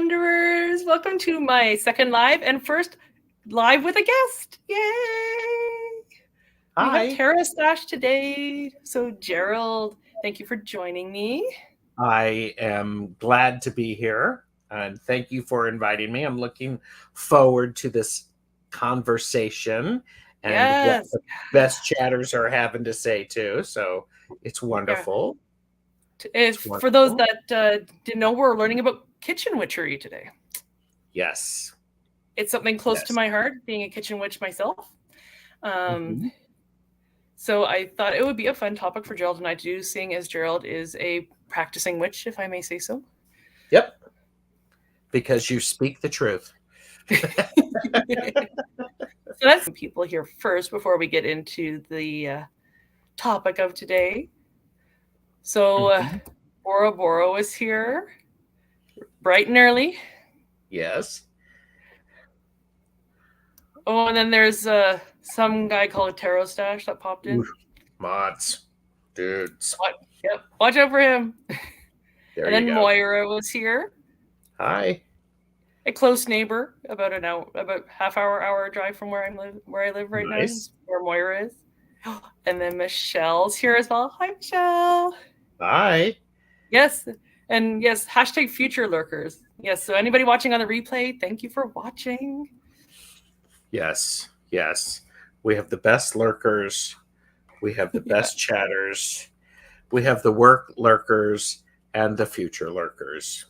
Wanderers. Welcome to my second live and first live with a guest. Yay! Hi. We have TAROTSTACHE today. So Gerald, thank you for joining me. I am glad to be here, and thank you for inviting me. I'm looking forward to this conversation and what the best chatters are having to say too. So it's wonderful. Yeah. For those that didn't know, we're learning about kitchen witchery today. Yes. It's something close to my heart, being a kitchen witch myself. So I thought it would be a fun topic for Gerald and I to do, seeing as Gerald is a practicing witch, if I may say so. Yep. Because you speak the truth. So that's people here first before we get into the topic of today. So Bora Bora was here bright and early. Yes. Oh, and then there's some guy called TAROTSTACHE that popped in. Mods. Dudes. Yep. Watch out for him. There and then you go. Moira was here. Hi. A close neighbor, about half-hour drive from where I live right now, where Moira is. And then Michelle's here as well. Hi, Michelle. Hi. Yes, and yes, hashtag future lurkers. Yes, so anybody watching on the replay, thank you for watching. Yes, yes. We have the best lurkers. We have the best chatters. We have the work lurkers and the future lurkers.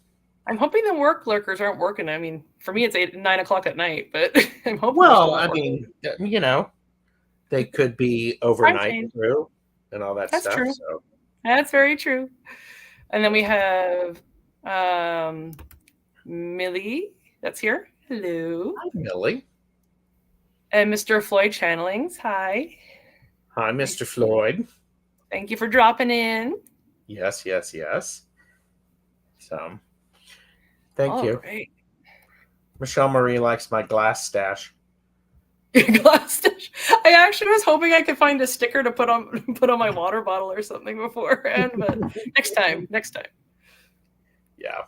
I'm hoping the work lurkers aren't working. I mean, for me, it's 9 o'clock at night, but I'm hoping. Well, I mean, you know, they could be overnight through and all that stuff. That's true. So. That's very true. And then we have Millie that's here. Hello. Hi, Millie. And Mr. Floyd Channelings. Hi. Hi, Mr. Floyd. Thank you for dropping in. Yes, yes, yes. So, thank you. Right. Michelle Marie likes my glass stash. Glass stash. I actually was hoping I could find a sticker to put on my water bottle or something beforehand, but next time. Yeah.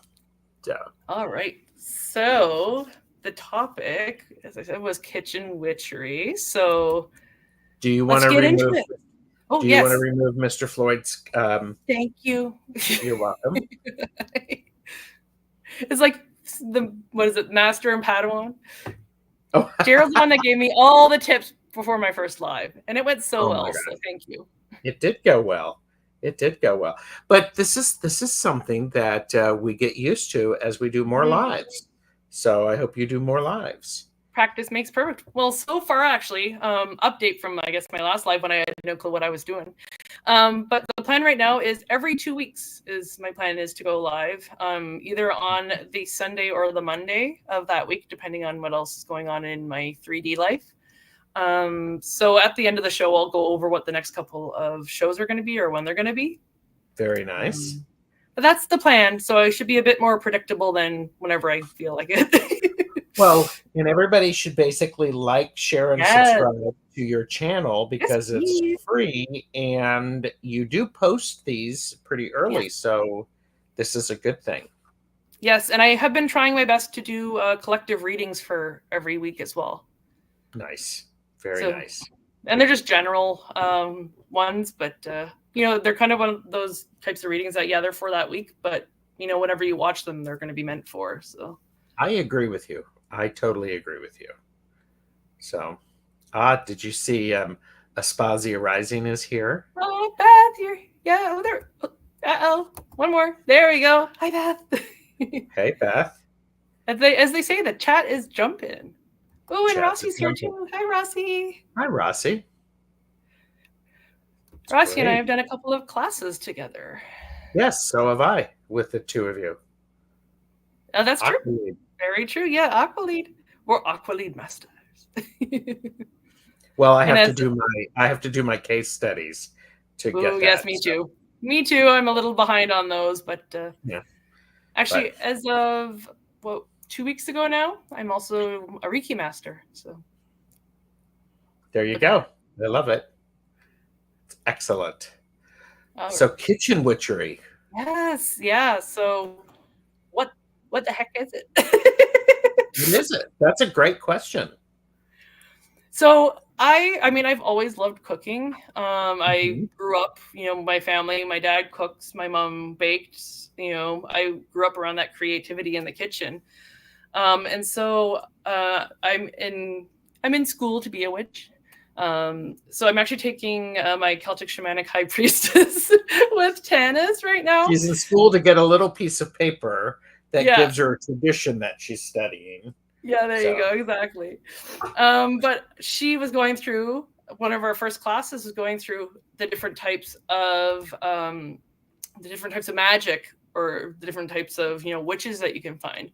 All right. So the topic, as I said, was kitchen witchery. So do you want to remove? Oh, do you want to remove Mr. Floyd's? Thank you. You're welcome. It's like what is it, Master and Padawan? Oh. Gerald's the one that gave me all the tips before my first live, and it went so well. So thank you. It did go well. It did go well. But this is something that we get used to as we do more lives. So I hope you do more lives. Practice makes perfect. Well, so far, actually, update from, I guess, my last live when I had no clue what I was doing. But the plan right now is every 2 weeks my plan is to go live, either on the Sunday or the Monday of that week, depending on what else is going on in my 3D life. So at the end of the show, I'll go over what the next couple of shows are going to be or when they're going to be. Very nice. But that's the plan. So I should be a bit more predictable than whenever I feel like it. Well, and everybody should basically like, share, and subscribe to your channel because it's free and you do post these pretty early. So this is a good thing. Yes, and I have been trying my best to do collective readings for every week as well. Nice. Very nice. And they're just general ones, but, they're kind of one of those types of readings that, they're for that week. But, whenever you watch them, they're going to be meant for. So I agree with you. I totally agree with you. So, did you see Aspasia Rising is here? Oh, Beth, you're there. Uh-oh. One more. There we go. Hi, Beth. Hey, Beth. As they say, the chat is jumping. Oh, and Rossi's here too. Hi, Rossi. Hi, Rossi. Rossi and I have done a couple of classes together. Yes, so have I with the two of you. Oh, that's true. Very true. Yeah, Aqualead. We're Aqualead masters. Well, I have to do my case studies to get that. Yes, me too. Me too. I'm a little behind on those, but actually, as of 2 weeks ago now, I'm also a Reiki master. So there you go. I love it. It's excellent. So kitchen witchery. Yes, yeah. So what the heck is it? What is it? That's a great question. So I mean, I've always loved cooking. I Mhm. grew up, my family, my dad cooks, my mom baked, I grew up around that creativity in the kitchen. And so I'm in school to be a witch. So I'm actually taking my Celtic shamanic high priestess with Tanis right now. She's in school to get a little piece of paper that Yeah. gives her a tradition that she's studying. Yeah, there you So, go. Exactly. But she was going through one of our first classes was going through the different types of magic, or the different types of witches that you can find.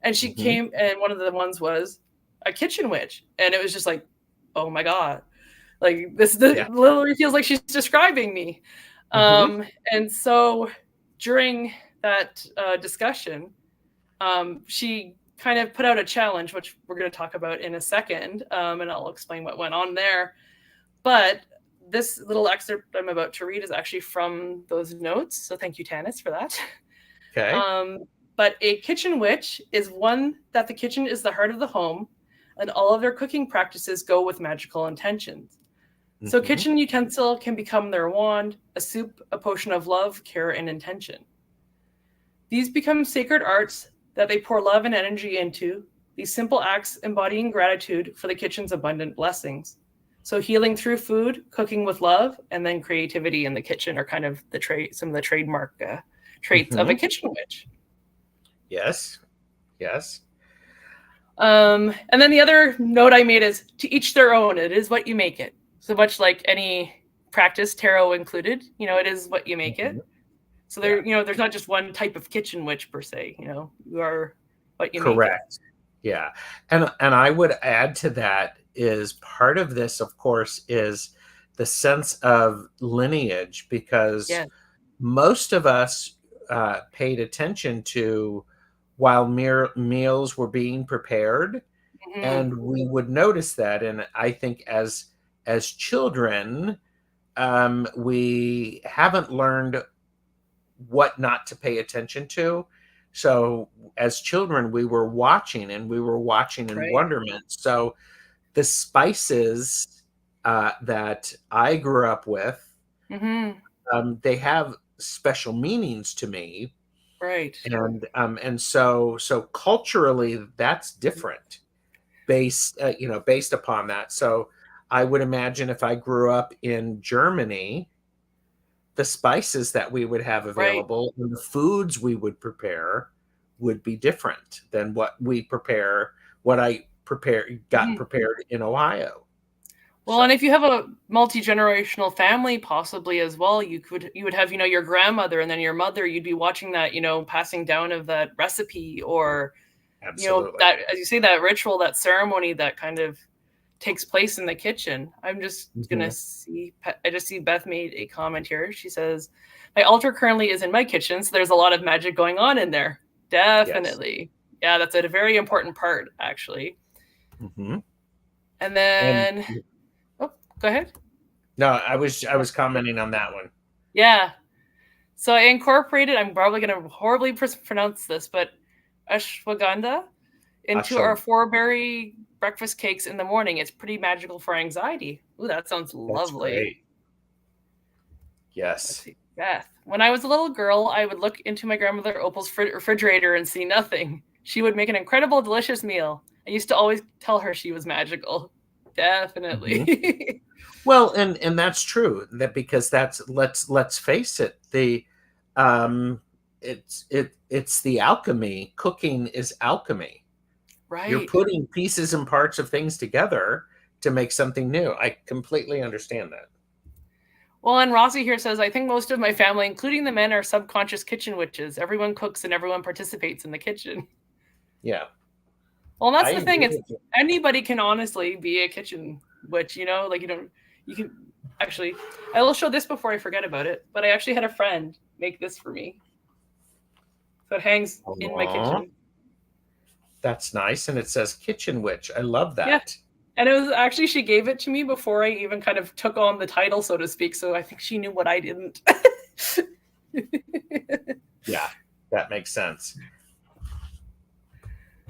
And she mhm. came, and one of the ones was a kitchen witch, and it was just like, oh my god, like this Yeah. literally feels like she's describing me. Mhm. And so during that discussion, she kind of put out a challenge, which we're going to talk about in a second, and I'll explain what went on there. But this little excerpt I'm about to read is actually from those notes, so thank you, Tanis, for that. Okay. But a kitchen witch is one that the kitchen is the heart of the home, and all of their cooking practices go with magical intentions. So Mhm. kitchen utensil can become their wand, a soup, a potion of love, care, and intention. These become sacred arts that they pour love and energy into, these simple acts embodying gratitude for the kitchen's abundant blessings. So healing through food, cooking with love, and then creativity in the kitchen are kind of some of the trademark traits of a Mhm. kitchen witch. Yes. Yes. And then the other note I made is to each their own. It is what you make it. So much like any practice, tarot included, it is what you make it. Mhm. So Yeah. there's not just one type of kitchen witch per se. You are what you make it. Correct. Yeah. And I would add to that is part of this, of course, is the sense of lineage, because Yeah. most of us paid attention to while meals were being prepared, Hmm. and we would notice that. And I think as children, we haven't learned what not to pay attention to. So as children, we were watching, and we were watching in Right. wonderment. So the spices that I grew up with, Hmm. they have special meanings to me, Right. and so culturally that's different, based upon that. So I would imagine if I grew up in Germany, the spices that we would have Right. available and the foods we would prepare would be different than what I got Hmm. prepared in Ohio. Well, and So, if you have a multi-generational family, possibly as well, you would have your grandmother and then your mother. You'd be watching that, passing down of that recipe, or absolutely. that, as you say, that ritual, that ceremony that kind of takes place in the kitchen. I'm just gonna Mhm. see. I just see Beth made a comment here. She says, "My altar currently is in my kitchen, so there's a lot of magic going on in there." Yes. Definitely, yeah, that's a very important part, actually. Mhm. And And then, oh, go ahead. no, I was commenting on that one. Yeah. So I incorporated. I'm probably gonna horribly pronounce this, but ashwagandha into our Ashok. 4-berry breakfast cakes in the morning. It's pretty magical for anxiety. Ooh, that sounds That's lovely. great. Let's Yes. see. Beth. When I was a little girl, I would look into my grandmother Opal's refrigerator and see nothing. She would make an incredible, delicious meal. I used to always tell her she was magical. Mhm. Definitely. Well, and that's true. That because that's let's face it, the um it's the alchemy. Cooking is alchemy. You're Right. putting pieces and parts of things together to make something new. I completely understand that. Well, and Rossi here says, I think most of my family, including the men, are subconscious kitchen witches. Everyone cooks and everyone participates in the kitchen. Yeah, Well, that's I the thing. agree It's with you. anybody can honestly be a kitchen witch, like you can actually, I will show this before I forget about it, but I actually had a friend make this for me. So it hangs in my Aw, kitchen. that's nice. And it says Kitchen Witch. I love Yeah. that. And it was actually, she gave it to me before I even kind of took on the title, so to speak. So I think she knew what I didn't. Yeah, that makes sense.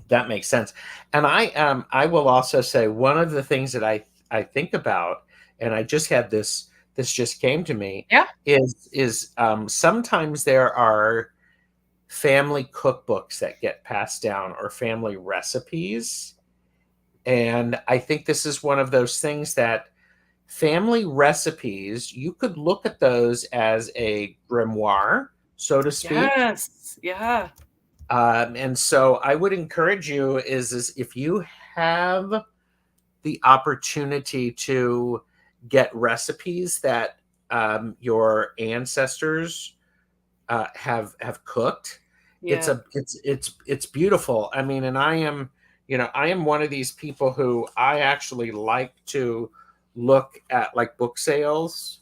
That makes sense. And I will also say one of the things that I think about, and I just had this just came to me, Yeah. is sometimes there are family cookbooks that get passed down or family recipes. And I think this is one of those things that family recipes, you could look at those as a grimoire, so to speak. Yes. Yeah. And so I would encourage you is if you have the opportunity to get recipes that your ancestors have cooked, Yeah. it's beautiful. I mean, and I am one of these people who I actually like to look at like book sales,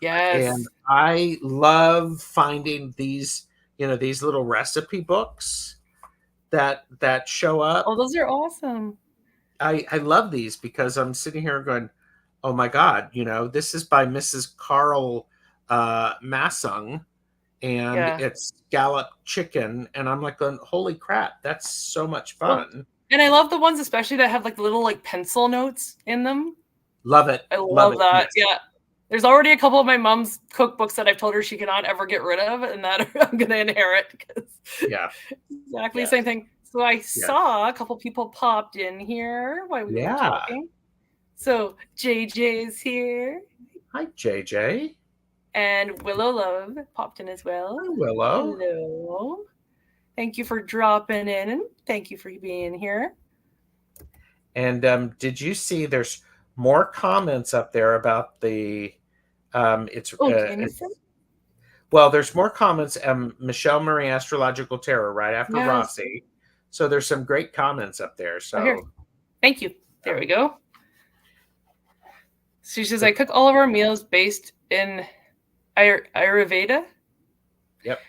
and Yes. I love finding these little recipe books that show Oh, up. those are awesome. I love these because I'm sitting here going, oh my God, this is by Mrs. Carl Massung, and Yeah. it's scallop chicken. And I'm like, going, holy crap, that's so much Well, fun. and I love the ones especially that have like little like pencil notes in them. Love it. I Love love it. that. Yes. Yeah. There's already a couple of my mom's cookbooks that I've told her she cannot ever get rid of, and that I'm going to inherit because Yeah. exactly the same Yes. thing. So I Yes. saw a couple people popped in here while we were Yeah. talking. So JJ is here, Hi, JJ. and Willow Love popped in as well. Hi, Willow. Hello. Thank you for dropping in, and thank you for being here. And did you see there's more comments up there about the Oh, Jameson? well, there's more comments. Michelle Murray, Astrological Tarot, right after Yes. Rossi. So there's some great comments up there. Oh, here. So Thank you. There we go. She says, I cook all of our meals based in Ayurveda. Yep.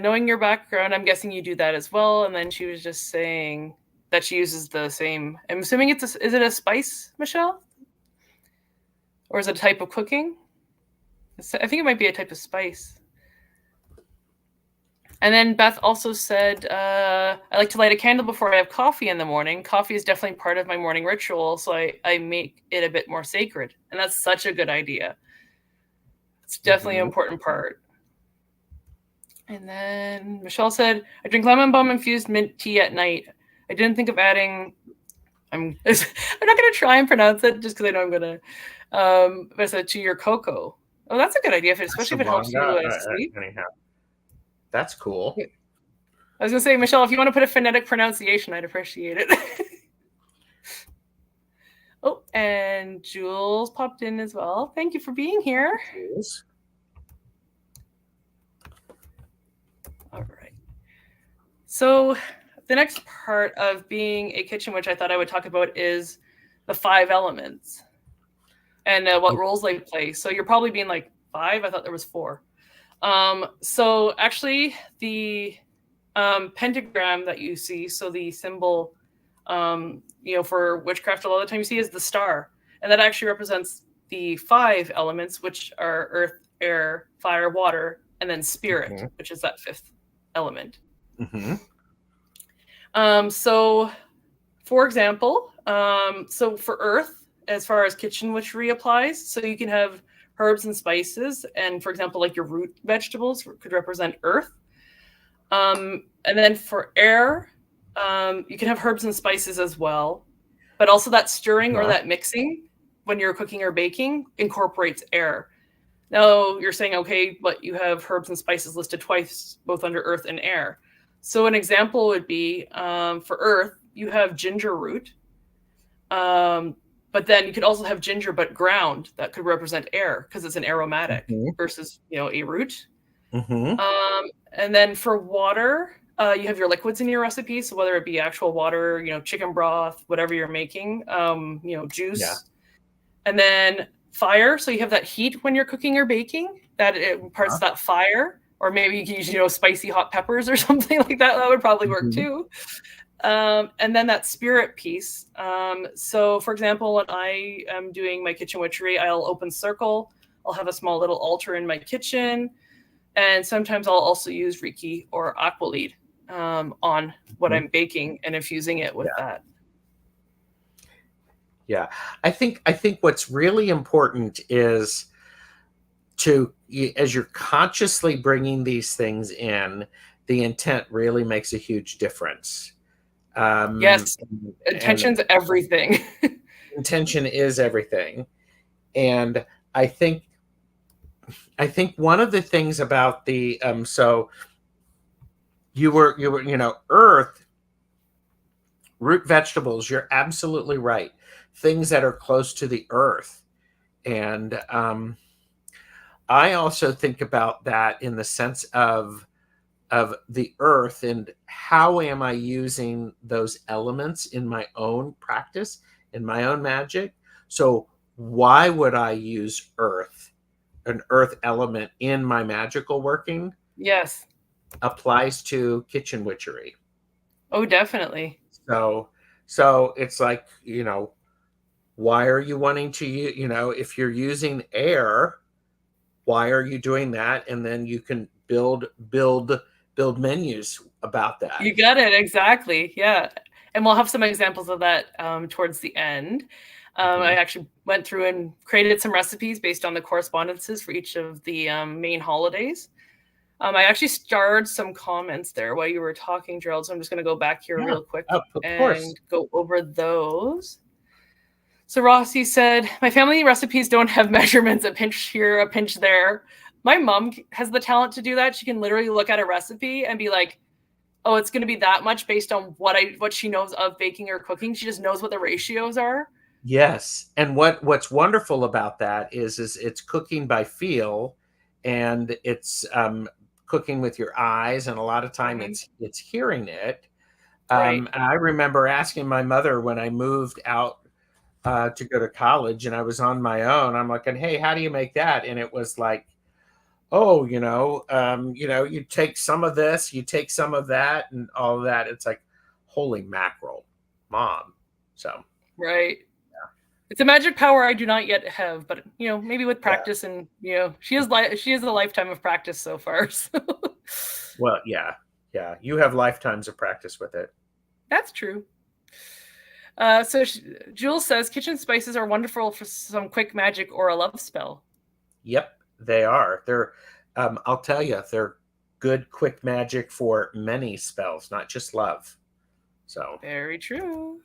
Knowing your background, I'm guessing you do that as well. And then she was just saying that she uses the same. I'm assuming is it a spice, Michelle? Or is it a type of cooking? I think it might be a type of spice. And then Beth also said, I like to light a candle before I have coffee in the morning. Coffee is definitely part of my morning ritual, so I make it a bit more sacred. And that's such a good idea. It's definitely an important part. And then Michelle said, I drink lemon balm infused mint tea at night. I didn't think of adding, I'm not going to try and pronounce it just because I know I'm going to, but I said to your cocoa. Oh, that's a good idea, especially if it helps you sleep. Anyhow, that's cool. I was going to say, Michelle, if you want to put a phonetic pronunciation, I'd appreciate it. Oh, and Jules popped in as well. Thank you for being here. Jules. All right. So the next part of being a kitchen witch I thought I would talk about is the 5 elements and what roles they play. So you're probably being like, 5? I thought there was 4. So actually the pentagram that you see, so the symbol, for witchcraft, a lot of the time you see is the star. And that actually represents the 5 elements, which are earth, air, fire, water, and then spirit, which is that 5th element. So for example, so for earth, as far as kitchen witchery applies, so you can have herbs and spices, and for example, like your root vegetables could represent earth. And then for air, you can have herbs and spices as well, but also that stirring or that mixing when you're cooking or baking incorporates air. Now you're saying, okay, but you have herbs and spices listed twice, both under earth and air. So an example would be for earth, you have ginger root, but then you could also have ginger but ground that could represent air because it's an aromatic versus a root. And then for water, you have your liquids in your recipe. So whether it be actual water, chicken broth, whatever you're making, juice. Yeah. And then fire. So you have that heat when you're cooking or baking that it imparts that fire. Or maybe you can use, spicy hot peppers or something like that. That would probably work too. And then that spirit piece. So for example, when I am doing my kitchen witchery, I'll open circle. I'll have a small little altar in my kitchen. And sometimes I'll also use Reiki or Aqua Lead. on what I'm baking and infusing it with that. Yeah, I think what's really important is to, as you're consciously bringing these things in, the intent really makes a huge difference. Yes, intention's everything. Intention is everything, and I think one of the things about the so you were earth, root vegetables. You're absolutely right. Things that are close to the earth, and I also think about that in the sense of the earth and how am I using those elements in my own practice, in my own magic. So why would I use earth, an earth element in my magical working? Yes. Applies to kitchen witchery. Oh, definitely. So it's like, why are you wanting to use, if you're using air, why are you doing that? And then you can build menus about that. You got it. Exactly. Yeah. And we'll have some examples of that towards the end. I actually went through and created some recipes based on the correspondences for each of the main holidays. I actually starred some comments there while you were talking, Gerald. So I'm just going to go back here real quick and go over those. So Rossi said, my family recipes don't have measurements, a pinch here, a pinch there. My mom has the talent to do that. She can literally look at a recipe and be like, oh, it's going to be that much based on what she knows of baking or cooking. She just knows what the ratios are. Yes. And what's wonderful about that is it's cooking by feel, and it's cooking with your eyes, and a lot of time it's hearing it. And I remember asking my mother when I moved out to go to college and I was on my own. I'm like, hey, how do you make that? And it was like, oh, you take some of this, you take some of that, and all of that. It's like, holy mackerel, Mom. So right. Yeah. It's a magic power I do not yet have, but maybe with practice and she has a lifetime of practice so far. So. Well, yeah, you have lifetimes of practice with it. That's true. So Jules says kitchen spices are wonderful for some quick magic or a love spell. Yep, they are. They're I'll tell you, they're good quick magic for many spells, not just love. So very true.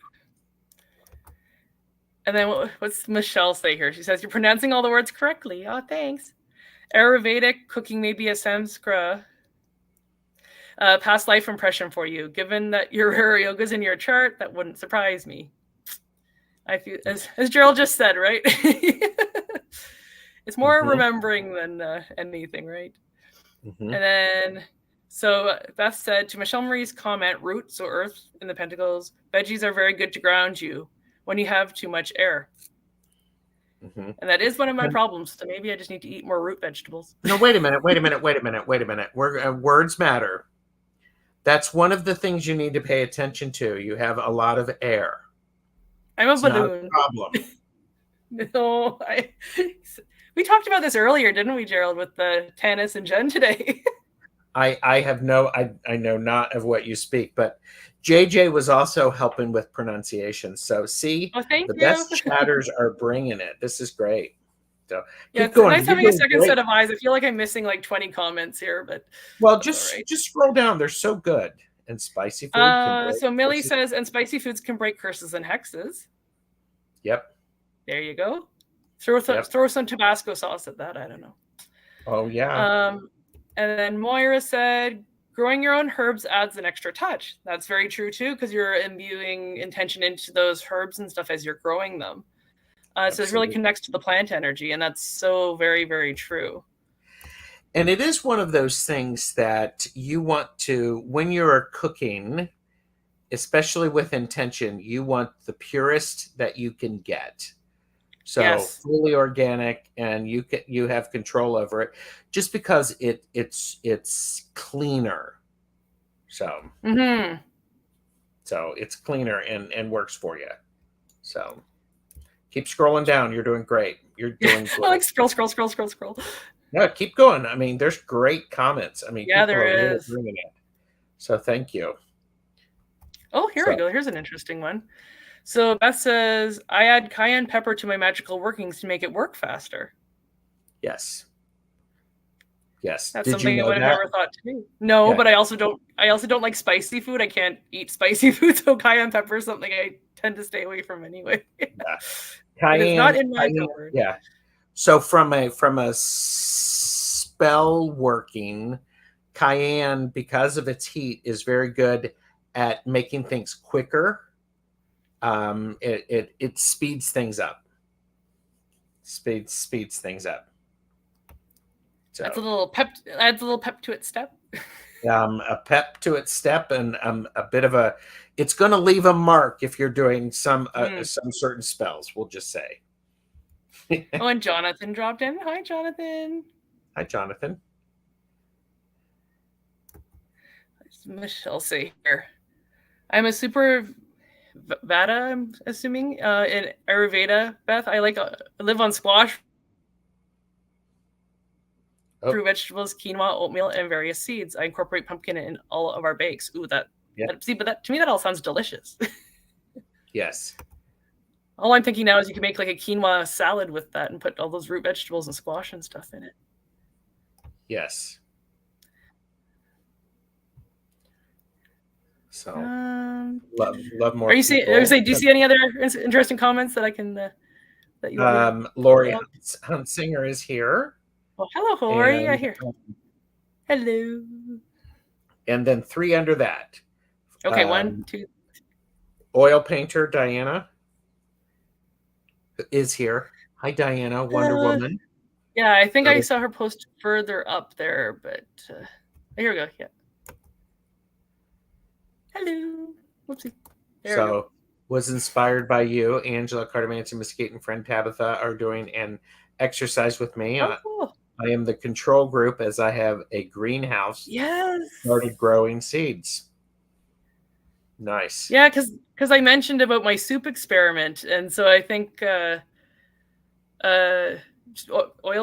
And then what's Michelle say here? She says, you're pronouncing all the words correctly. Oh, thanks. Ayurvedic cooking may be a Sanskrit past life impression for you. Given that your yoga's in your chart, that wouldn't surprise me. I feel, as Gerald just said, right? It's more remembering than anything, right? And then, so Beth said, to Michelle Marie's comment, root, so earth in the pentacles, veggies are very good to ground you when you have too much air. And that is one of my problems. So maybe I just need to eat more root vegetables. No, wait a minute. Words matter. That's one of the things you need to pay attention to. You have a lot of air. I'm a balloon. Not a problem. No, we talked about this earlier, didn't we, Gerald, with the Tanis and Jen today? I know not of what you speak, but JJ was also helping with pronunciation. So see, the best chatters are bringing it. This is great. So yeah, it's nice having a second set of eyes. I feel like I'm missing like 20 comments here, but well, just scroll down. They're so good. And spicy food. So Millie says, and spicy foods can break curses and hexes. Yep. There you go. Throw some Tabasco sauce at that. I don't know. Oh yeah. And then Moira said, growing your own herbs adds an extra touch. That's very true too, because you're imbuing intention into those herbs and stuff as you're growing them. So it really connects to the plant energy, and that's so very, very true. And it is one of those things that you want to, when you're cooking, especially with intention, you want the purest that you can get. So fully organic, and you have control over it, just because it's cleaner. So so it's cleaner and works for you. So keep scrolling down. You're doing great. You're doing great. I like scroll. No, keep going. I mean, there's great comments. I mean, yeah, there is. Really bringing it. So thank you. Oh, here we go. Here's an interesting one. So Beth says, I add cayenne pepper to my magical workings to make it work faster. Yes. Yes. That's Did something you I know would have that? never thought to do. No, Yeah. but I also don't like spicy food. I can't eat spicy food, so cayenne pepper is something I tend to stay away from anyway. Yeah. It is not in my cupboard. Yeah. So from a spell working, cayenne, because of its heat, is very good at making things quicker. It speeds things up. Speeds things up. So Adds a little pep to its step. a pep to its step, and a bit of a. It's going to leave a mark if you're doing some certain spells. We'll just say. Oh, and Jonathan dropped in. Hi, Jonathan. Hi, Jonathan. Michelle say here. I'm a super Vata, I'm assuming, in Ayurveda, Beth. I live on squash, fruit, vegetables, quinoa, oatmeal, and various seeds. I incorporate pumpkin in all of our bakes. Ooh, but to me that all sounds delicious. Yes. All I'm thinking now is you can make like a quinoa salad with that and put all those root vegetables and squash and stuff in it. Yes. So love more. Are you seeing? Do you see any other interesting comments that I can? That you Lori Huntsinger is here. Oh, hello, Lori. I hear. Hello. And then 3 under that. Okay, 1, 2. Oil painter Diana is here. Hi, Diana, Wonder Woman. Yeah, I think I saw her post further up there, but here we go. Yeah. Hello. Whoopsie. There was inspired by you. Angela, Cardamancy, Miss Kate, and friend Tabitha are doing an exercise with me. Oh, cool. I am the control group as I have a greenhouse. Yes. Started growing seeds. Nice. Yeah, because I mentioned about my soup experiment, and so I think Oil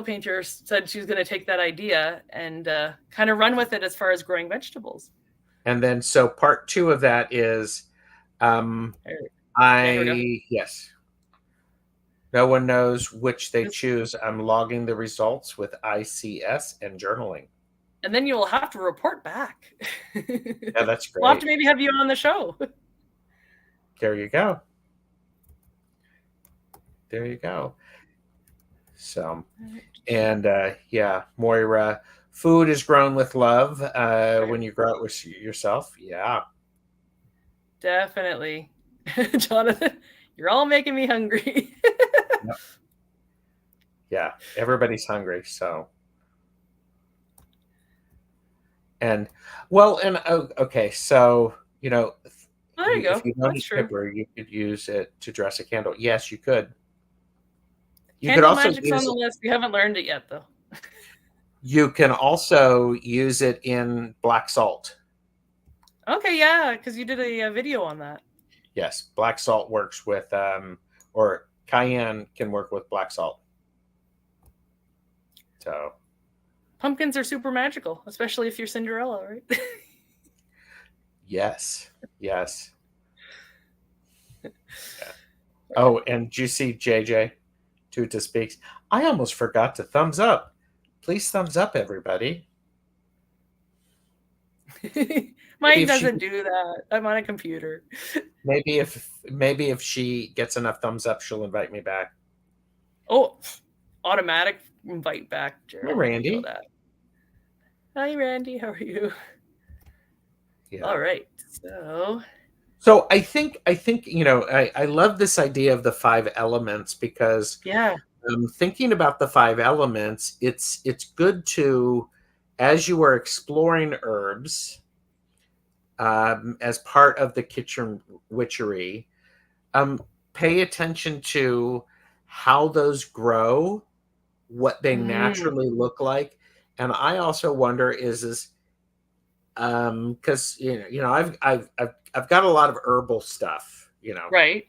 Painter said she was going to take that idea and kind of run with it as far as growing vegetables. And then, so part 2 of that is, yes. No one knows which they choose. I'm logging the results with ICS and journaling. And then you will have to report back. Yeah, that's great. We'll have to maybe have you on the show. There you go. There you go. So, and yeah, Moira, food is grown with love when you grow it with yourself. Yeah. Definitely. Jonathan, you're all making me hungry. Yeah, everybody's hungry, so. And okay, so there you go. If you don't eat pepper, you could use it to dress a candle. Yes, you could. You Candle could also magic's on the list. We haven't learned it yet, though. You can also use it in black salt. Okay, yeah, because you did a video on that. Yes, black salt works with, or cayenne can work with black salt. So. Pumpkins are super magical, especially if you're Cinderella, right? Yes. Yes. Yeah. Oh, and do you see JJ Tuta speaks? I almost forgot to thumbs up. Please thumbs up, everybody. Mine doesn't do that. I'm on a computer. Maybe if she gets enough thumbs up, she'll invite me back. Oh, automatic invite back, Gerald. Hi, Randy. Hi, Randy. How are you? Yeah. All right. So I think I love this idea of the 5 elements because thinking about the 5 elements, it's good to, as you are exploring herbs, as part of the Kitchen Witchery, pay attention to how those grow, what they naturally look like, and I also wonder because I've got a lot of herbal stuff, right.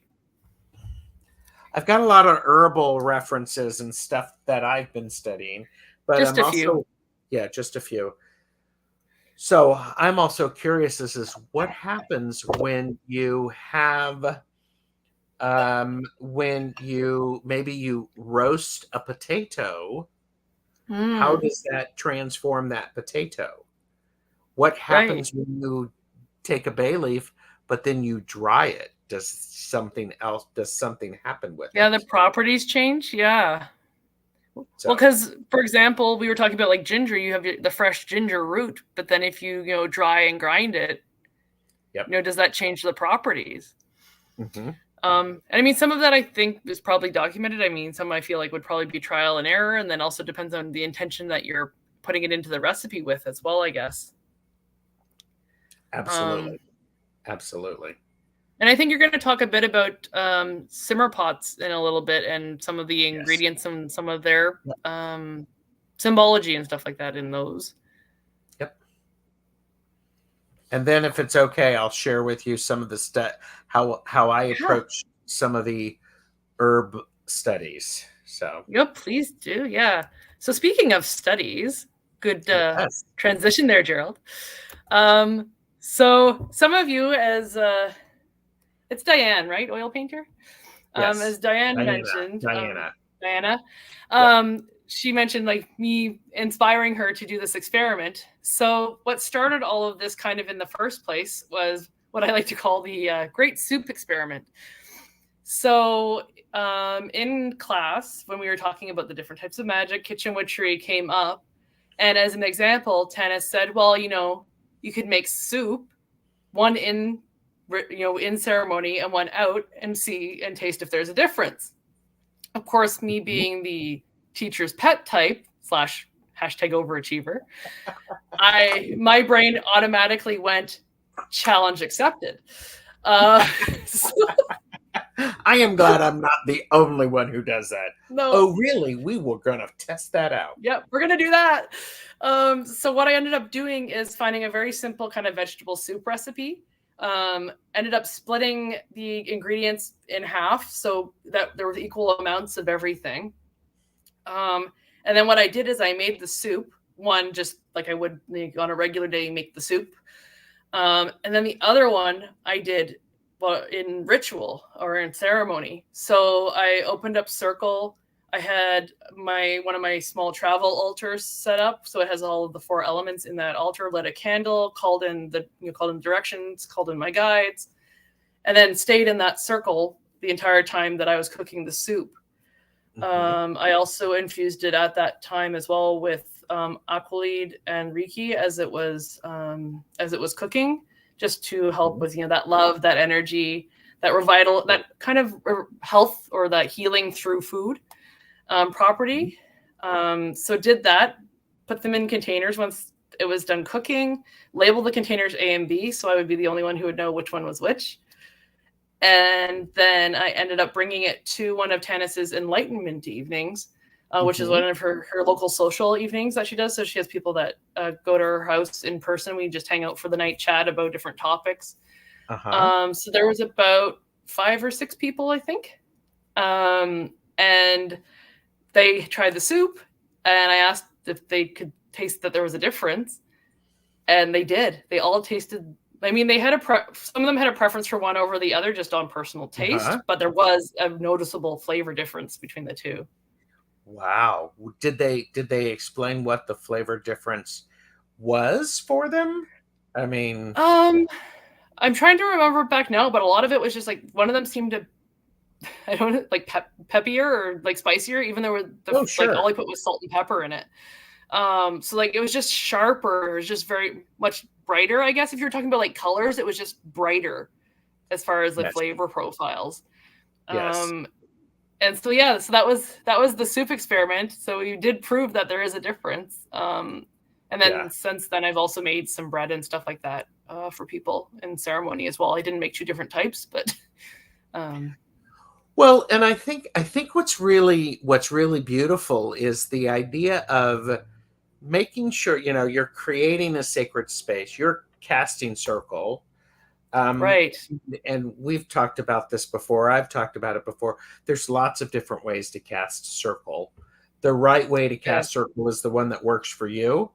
I've got a lot of herbal references and stuff that I've been studying, but just a few. Yeah, just a few. So I'm also curious as is what happens when you have when you maybe you roast a potato. How Mm, does that transform that potato? What right. happens when you take a bay leaf, but then you dry it? Does something happen with Yeah, the it? properties change. Yeah. Well, So, because for example, we were talking about like ginger. You have the fresh ginger root, but then if you dry and grind it, yep. does that change the properties? Hmm. And I mean, some of that I think is probably documented. I mean, some I feel like would probably be trial and error, and then also depends on the intention that you're putting it into the recipe with as well, I guess. Um, Absolutely. Absolutely. and I think you're going to talk a bit about simmer pots in a little bit, and some of the Yes. ingredients and some of their Yep. symbology and stuff like that in those. Yep. And then, if it's okay, I'll share with you some of the how I Yeah. approach some of the herb studies. So, Yep. Please do. Yeah. So speaking of studies, good yes, transition there, Gerald. Um, so some of you, as it's Diane, right? Oil painter. yes, As Diane Diana, mentioned, Diana. Diana, Yep. she mentioned like me inspiring her to do this experiment. So what started all of this kind of in the first place was what I like to call the great soup experiment. So in class, when we were talking about the different types of magic, kitchen witchery came up. And as an example, Tanis said, well, you could make soup, one in ceremony and one out, and see and taste if there's a difference. Of course, me Mhm. being the teacher's pet type slash hashtag overachiever, my brain automatically went challenge accepted. Uh, so, I am glad I'm not the only one who does that. no, Oh, really? We were going to test that out. yeah, we're gonna do that. So what I ended up doing is finding a very simple kind of vegetable soup recipe. Ended up splitting the ingredients in half so that there was equal amounts of everything. And then what I did is I made the soup, one just like I would on a regular day make the soup. And then the other one I did well in ritual or in ceremony. So I opened up circle. I had one of my small travel altars set up, so it has all of the four elements in that altar. Lit a candle, called in directions, called in my guides, and then stayed in that circle the entire time that I was cooking the soup. Hmm. I also infused it at that time as well with aqualide and Reiki as it was cooking, just to help with that love, that energy, that revital, that kind of health or that healing through food property. So did that, put them in containers once it was done cooking, label the containers A and B, so I would be the only one who would know which one was which. And then I ended up bringing it to one of Tanis's enlightenment evenings, which is Hmm. one of her local social evenings that she does. So she has people that go to her house in person. We just hang out for the night, chat about different topics. Uh-huh. So there was about 5 or 6 people, I think. And they tried the soup, and I asked if they could taste that there was a difference, and they did. They all tasted. I mean, they had some of them had a preference for one over the other just on personal taste, Uh-huh. but there was a noticeable flavor difference between the two. Wow. Did they explain what the flavor difference was for them? I mean, Um, I'm trying to remember back now, but a lot of it was just like one of them seemed to, I don't know, like peppier or like spicier, even though oh, like sure. all I put was salt and pepper in it. So like it was just sharper, it was just very much brighter, I guess. If you're talking about like colors, it was just brighter as far as the Yes. flavor profiles. Yes. Um, and so yeah, so that was the soup experiment. So we did prove that there is a difference. And then Yeah. since then, I've also made some bread and stuff like that for people in ceremony as well. I didn't make 2 different types, but um, Well, and I think what's really beautiful is the idea of making sure you're creating a sacred space. You're casting circle. Um, right, and we've talked about this before. I've talked about it before. There's lots of different ways to cast circle. The right way to yeah, cast circle is the one that works for you,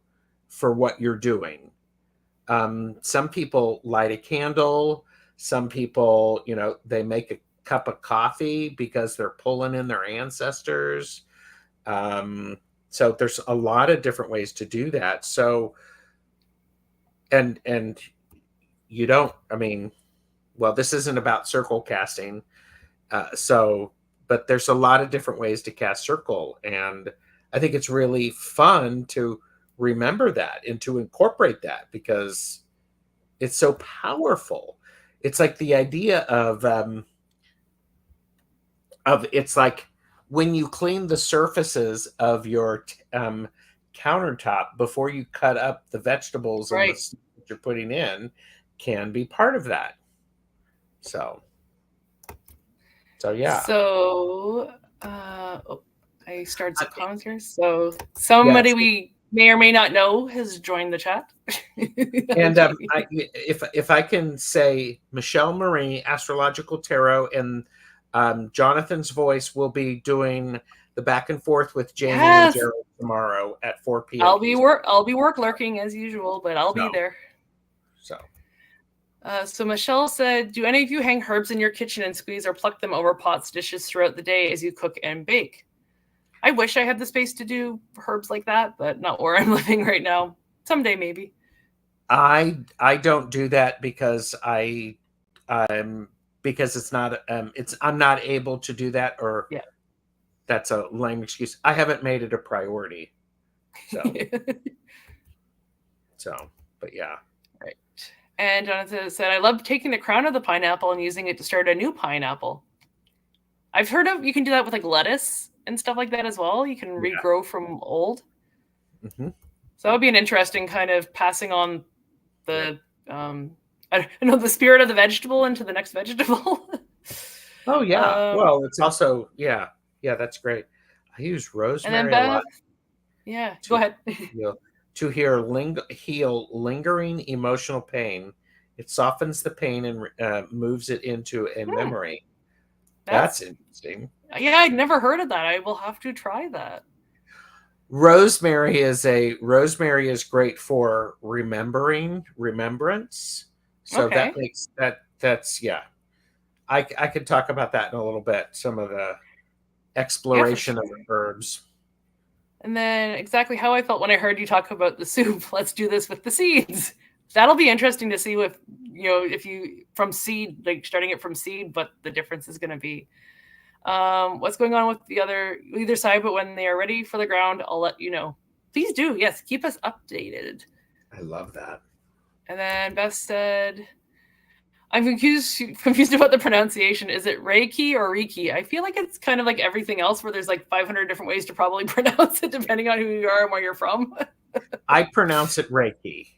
for what you're doing. Some people light a candle. Some people, they make a cup of coffee because they're pulling in their ancestors. So there's a lot of different ways to do that. So, and you don't, well, this isn't about circle casting. But there's a lot of different ways to cast circle. And I think it's really fun to remember that and to incorporate that because it's so powerful. It's like the idea of it's like when you clean the surfaces of your countertop before you cut up the vegetables and the stuff that you're putting in can be part of that. So yeah. So I started some comments here. So somebody we may or may not know has joined the chat. And if I can say, Michelle Marie, Astrological Tarot, and Jonathan's voice will be doing the back and forth with Jamie and Gerald tomorrow at 4 p.m. I'll be work lurking as usual, but I'll be there. So Michelle said, do any of you hang herbs in your kitchen and squeeze or pluck them over pots, dishes throughout the day as you cook and bake? I wish I had the space to do herbs like that, but not where I'm living right now. Someday, maybe. I don't do that because because it's not I'm not able to do that, or that's a lame excuse. I haven't made it a priority. But yeah. Right. And Jonathan said, I love taking the crown of the pineapple and using it to start a new pineapple. I've heard of, you can do that with like lettuce and stuff like that as well. You can regrow from old. Mm-hmm. So that would be an interesting kind of passing on the, I don't know, the spirit of the vegetable into the next vegetable. Oh yeah. Well, it's also, yeah, that's great. I use rosemary a lot. Yeah, go ahead. To heal lingering emotional pain. It softens the pain and moves it into a memory. That's interesting. Yeah, I'd never heard of that. I will have to try that. Rosemary is great for remembrance. So that makes that's I could talk about that in a little bit. Some of the exploration of herbs. And then exactly how I felt when I heard you talk about the soup. Let's do this with the seeds. That'll be interesting to see if you from seed, like starting it from seed, what the difference is going to be. What's going on with either side, but when they are ready for the ground, I'll let you know. Please do. Yes, keep us updated. I love that. And then Beth said, I'm confused about the pronunciation. Is it Reiki or Reiki? I feel like it's kind of like everything else where there's like 500 different ways to probably pronounce it depending on who you are and where you're from. I pronounce it Reiki.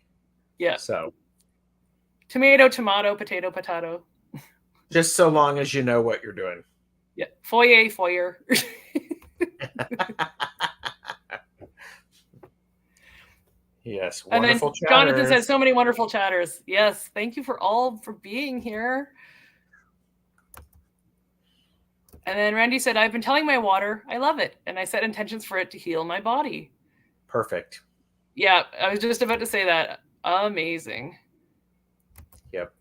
Yeah. So. Tomato, potato, potato. Just so long as you know what you're doing. Yeah. Foyer. Yes, wonderful. And then chatters. Jonathan says, so many wonderful chatters. Yes, thank you for being here. And then Randy said, I've been telling my water, I love it. And I set intentions for it to heal my body. Perfect. Yeah, I was just about to say that. Amazing. Yep.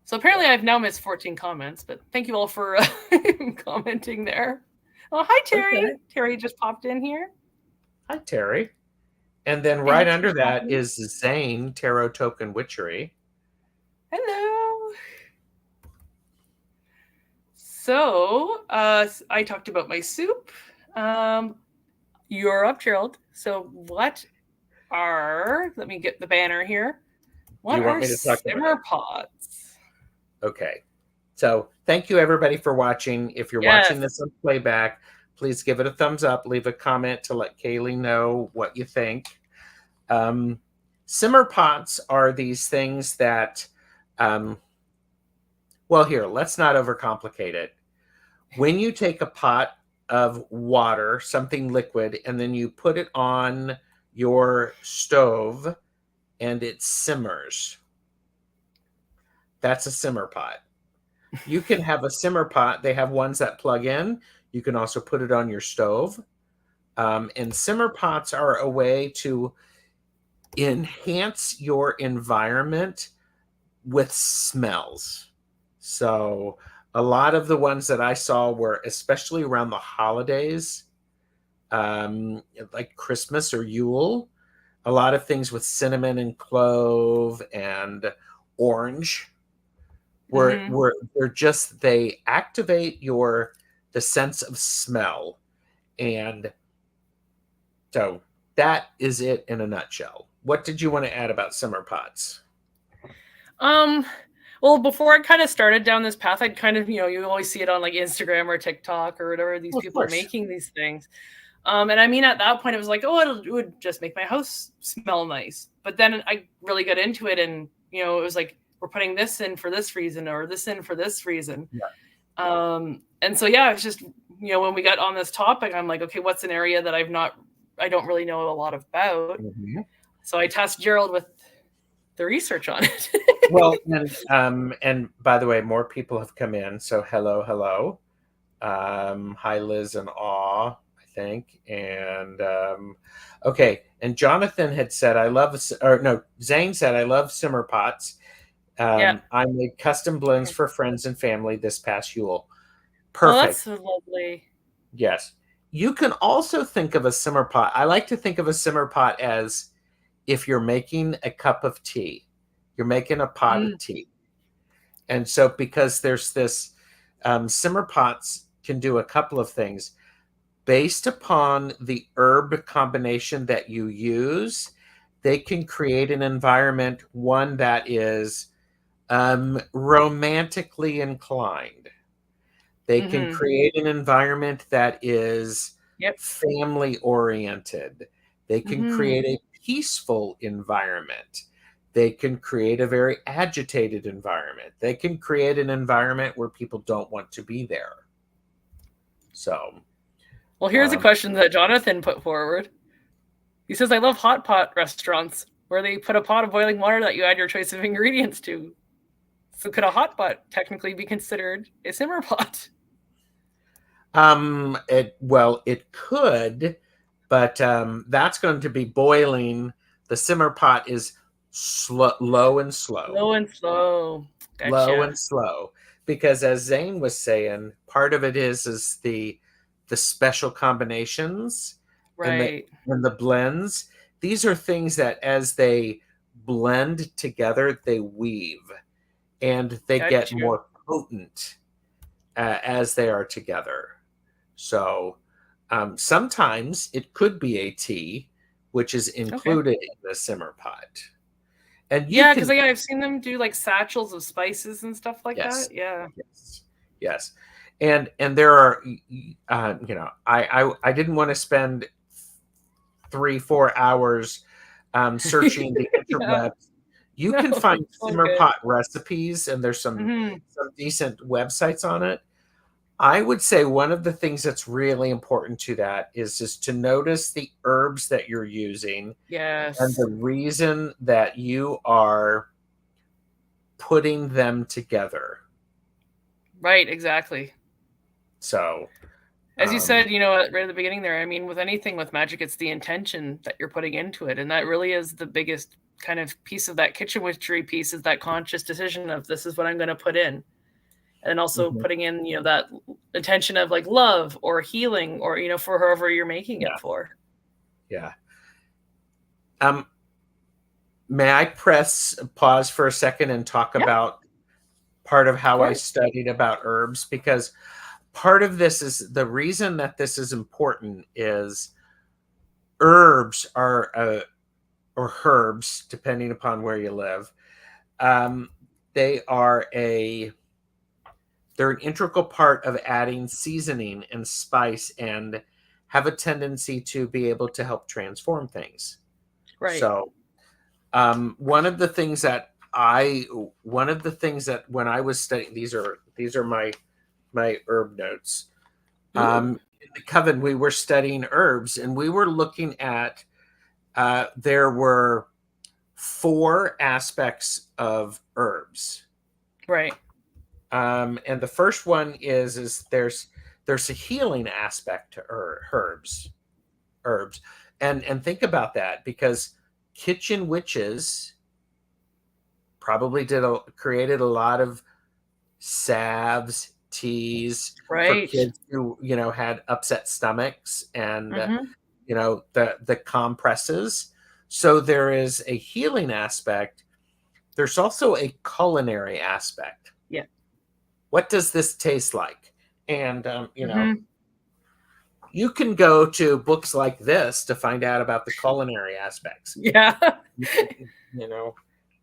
So apparently I've now missed 14 comments, but thank you all for commenting there. Oh, hi, Terry. Okay. Terry just popped in here. Hi, Terry. And then right under that is Zane, Tarot Token Witchery. Hello. So I talked about my soup. You're up, Gerald. So let me get the banner here. What are simmer pots? Okay. So thank you, everybody, for watching. If you're watching this on playback, please give it a thumbs up. Leave a comment to let Kaylee know what you think. Simmer pots are these things that, well, here, let's not overcomplicate it. When you take a pot of water, something liquid, and then you put it on your stove and it simmers, that's a simmer pot. You can have a simmer pot. They have ones that plug in. You can also put it on your stove. And simmer pots are a way to enhance your environment with smells. So a lot of the ones that I saw were especially around the holidays, like Christmas or Yule. A lot of things with cinnamon and clove and orange were they're just, they activate the sense of smell. And so that is it in a nutshell. What did you want to add about simmer pots? Well, before I kind of started down this path, I'd kind of, you always see it on like Instagram or TikTok or whatever, these people are making these things. And I mean, at that point, it was like, oh, it would just make my house smell nice. But then I really got into it, and it was like, we're putting this in for this reason, or this in for this reason. Yeah. And so, yeah, it's just, when we got on this topic, I'm like, okay, what's an area that I don't really know a lot about. Mm-hmm. So I tasked Gerald with the research on it. Well, and by the way, more people have come in. So hello. Hi, Liz and Awe, I think. And okay. And Jonathan had said, Zane said, I love simmer pots. Yeah. I made custom blends for friends and family this past Yule. Perfect. Oh, that's so lovely. Yes. You can also think of a simmer pot. I like to think of a simmer pot as if you're making a cup of tea, you're making a pot of tea. And so because there's this, simmer pots can do a couple of things. Based upon the herb combination that you use, they can create an environment, one that is romantically inclined. They can create an environment that is family oriented. They can create a peaceful environment. They can create a very agitated environment. They can create an environment where people don't want to be there. So, well, here's a question that Jonathan put forward. He says, I love hot pot restaurants where they put a pot of boiling water that you add your choice of ingredients to. So could a hot pot technically be considered a simmer pot? It could, but that's going to be boiling. The simmer pot is low and slow. Low and slow. Gotcha. Low and slow. Because as Zane was saying, part of it is the special combinations, right, and the blends. These are things that as they blend together, they weave, and they get more potent as they are together. So sometimes it could be a tea, which is included in the simmer pot. And because I've seen them do like satchels of spices and stuff like that. Yeah. Yes. And there are, I didn't want to spend 3-4 hours searching the interweb. You can find simmer pot recipes, and there's some decent websites on it. I would say one of the things that's really important to that is just to notice the herbs that you're using. Yes. And the reason that you are putting them together. Right, exactly. So, as you said, right at the beginning there, I mean, with anything with magic, it's the intention that you're putting into it. And that really is the biggest kind of piece of that kitchen witchery piece, is that conscious decision of, this is what I'm going to put in. And also putting in, that intention of like love or healing, or, for whoever you're making it for. Yeah. May I press pause for a second and talk about part of how I studied about herbs? Because part of this is the reason that this is important is herbs are, or herbs, depending upon where you live. They're an integral part of adding seasoning and spice, and have a tendency to be able to help transform things. Right. So, one of the things that when I was studying, these are my herb notes. In the coven, we were studying herbs, and we were looking at, there were 4 aspects of herbs. Right. And the first one is there's a healing aspect to herbs. And think about that, because Kitchen Witches probably created a lot of salves, teas for Right. kids who, had upset stomachs, and Mm-hmm. the compresses. So there is a healing aspect. There's also a culinary aspect. Yeah. What does this taste like? And Mm-hmm. you can go to books like this to find out about the culinary aspects. Yeah.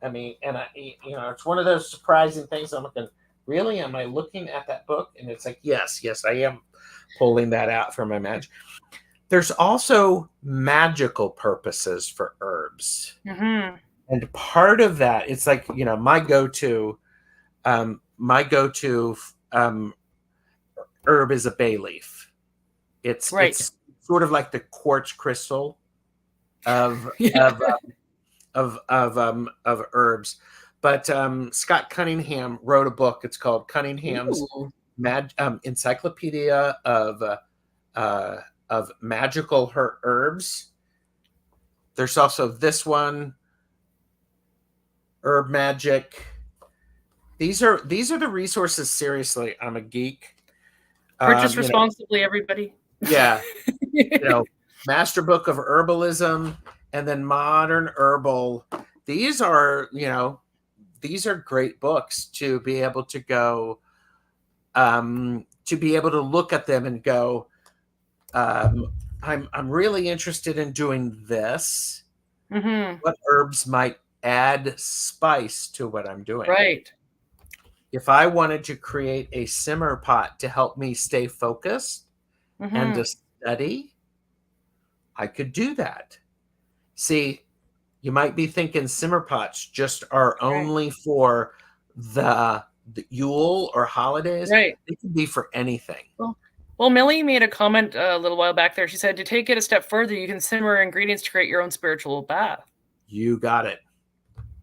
I mean, and it's one of those surprising things. I'm looking, really, am I looking at that book? And it's like, yes, I am pulling that out from my magic. There's also magical purposes for herbs. Mm-hmm. And part of that, it's like, my go-to herb is a bay leaf. Right. It's sort of like the quartz crystal of Yeah. of herbs. But Scott Cunningham wrote a book. It's called Cunningham's Encyclopedia of Magical Herbs. There's also this one, Herb Magic. These are the resources. Seriously, I'm a geek. Purchase responsibly, everybody. Yeah. Master Book of Herbalism, and then Modern Herbal. These are great books to be able to go, to be able to look at them and go, I'm really interested in doing this. Mm-hmm. What herbs might add spice to what I'm doing? Right. If I wanted to create a simmer pot to help me stay focused and to study, I could do that. See, you might be thinking simmer pots just are only for the Yule or holidays. Right. They can be for anything. Well, Millie made a comment a little while back there. She said, to take it a step further, you can simmer ingredients to create your own spiritual bath. You got it.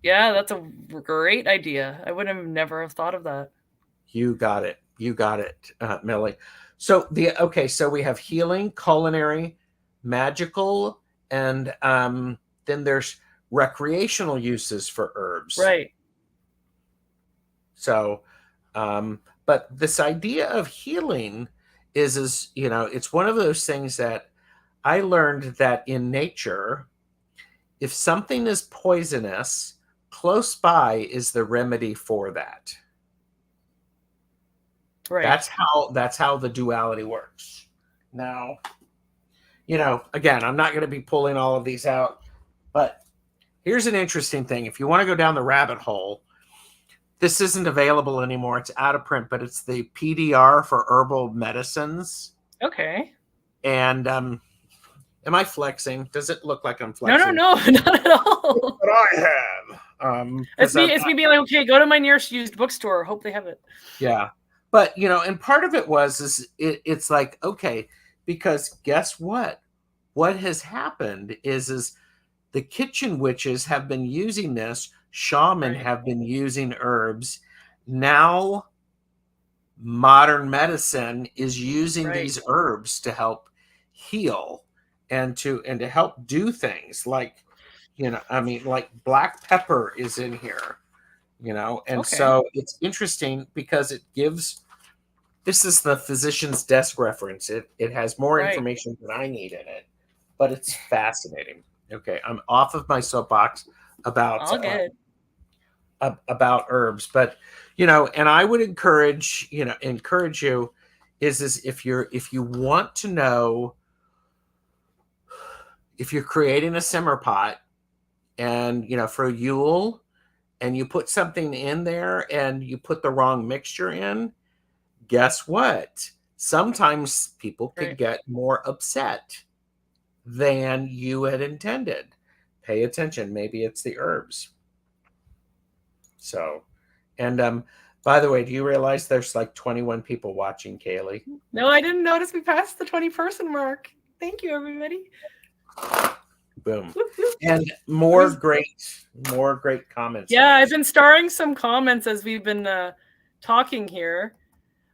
Yeah, that's a great idea. I would have never have thought of that. You got it. You got it, Millie. So so we have healing, culinary, magical, and then there's recreational uses for herbs. Right. So, but this idea of healing is it's one of those things that I learned that in nature, if something is poisonous, close by is the remedy for that. Right. That's how the duality works. Now, again, I'm not going to be pulling all of these out, but here's an interesting thing. If you want to go down the rabbit hole, this isn't available anymore. It's out of print, but it's the PDR for herbal medicines. Okay. And am I flexing? Does it look like I'm flexing? No, not at all. What I have. It's me being like, okay, go to my nearest used bookstore. Hope they have it. Yeah. But, and part of it it's like, okay, because guess what? What has happened is the kitchen witches have been using this. Shaman have been using herbs. Now modern medicine is using these herbs to help heal and to help do things like, like black pepper is in here, and so it's interesting because it gives, this is the physician's desk reference. It has more information than I need in it, but it's fascinating. Okay, I'm off of my soapbox about herbs, but and I would encourage you is if you want to know, if you're creating a simmer pot and for Yule, and you put something in there and you put the wrong mixture in, guess what? Sometimes people could get more upset than you had intended. Pay attention. Maybe it's the herbs. So, and by the way, do you realize there's like 21 people watching, Kaylee? No, I didn't notice we passed the 20-person mark. Thank you, everybody. Boom. And more great comments. Yeah, I've been starring some comments as we've been talking here.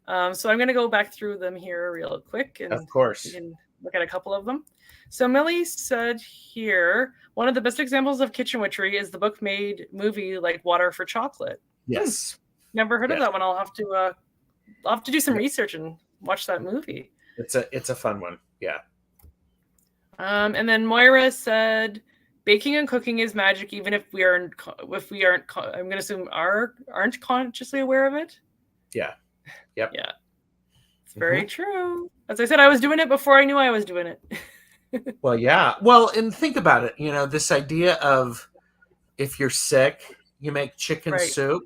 So I'm going to go back through them here real quick. And of course. look at a couple of them. So Millie said here, one of the best examples of kitchen witchery is the book made movie like Water for Chocolate. Yes. Never heard of that one. I'll have to do some research and watch that movie. It's a fun one. Yeah. And then Moira said, baking and cooking is magic, even if we aren't. I'm going to assume aren't consciously aware of it. Yeah. Yep. Yeah. It's very true. As I said, I was doing it before I knew I was doing it. Well, yeah. Well, and think about it. This idea of if you're sick, you make chicken soup,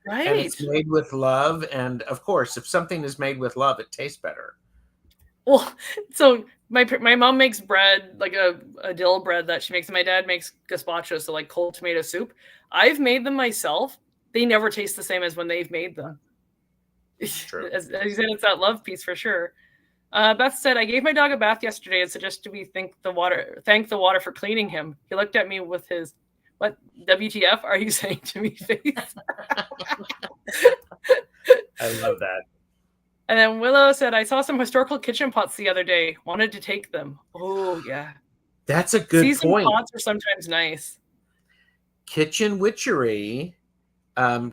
right? And it's made with love. And of course, if something is made with love, it tastes better. Well, so my mom makes bread, like a dill bread that she makes. And my dad makes gazpacho, so like cold tomato soup. I've made them myself. They never taste the same as when they've made them. True. As you said, it's that love piece for sure. Beth said, I gave my dog a bath yesterday and suggested we thank the water for cleaning him. He looked at me with his, what, WTF are you saying to me face? I love that. And then Willow said, I saw some historical kitchen pots the other day. Wanted to take them. Oh, yeah. That's a good Seasoned point. pots are sometimes nice. Kitchen witchery,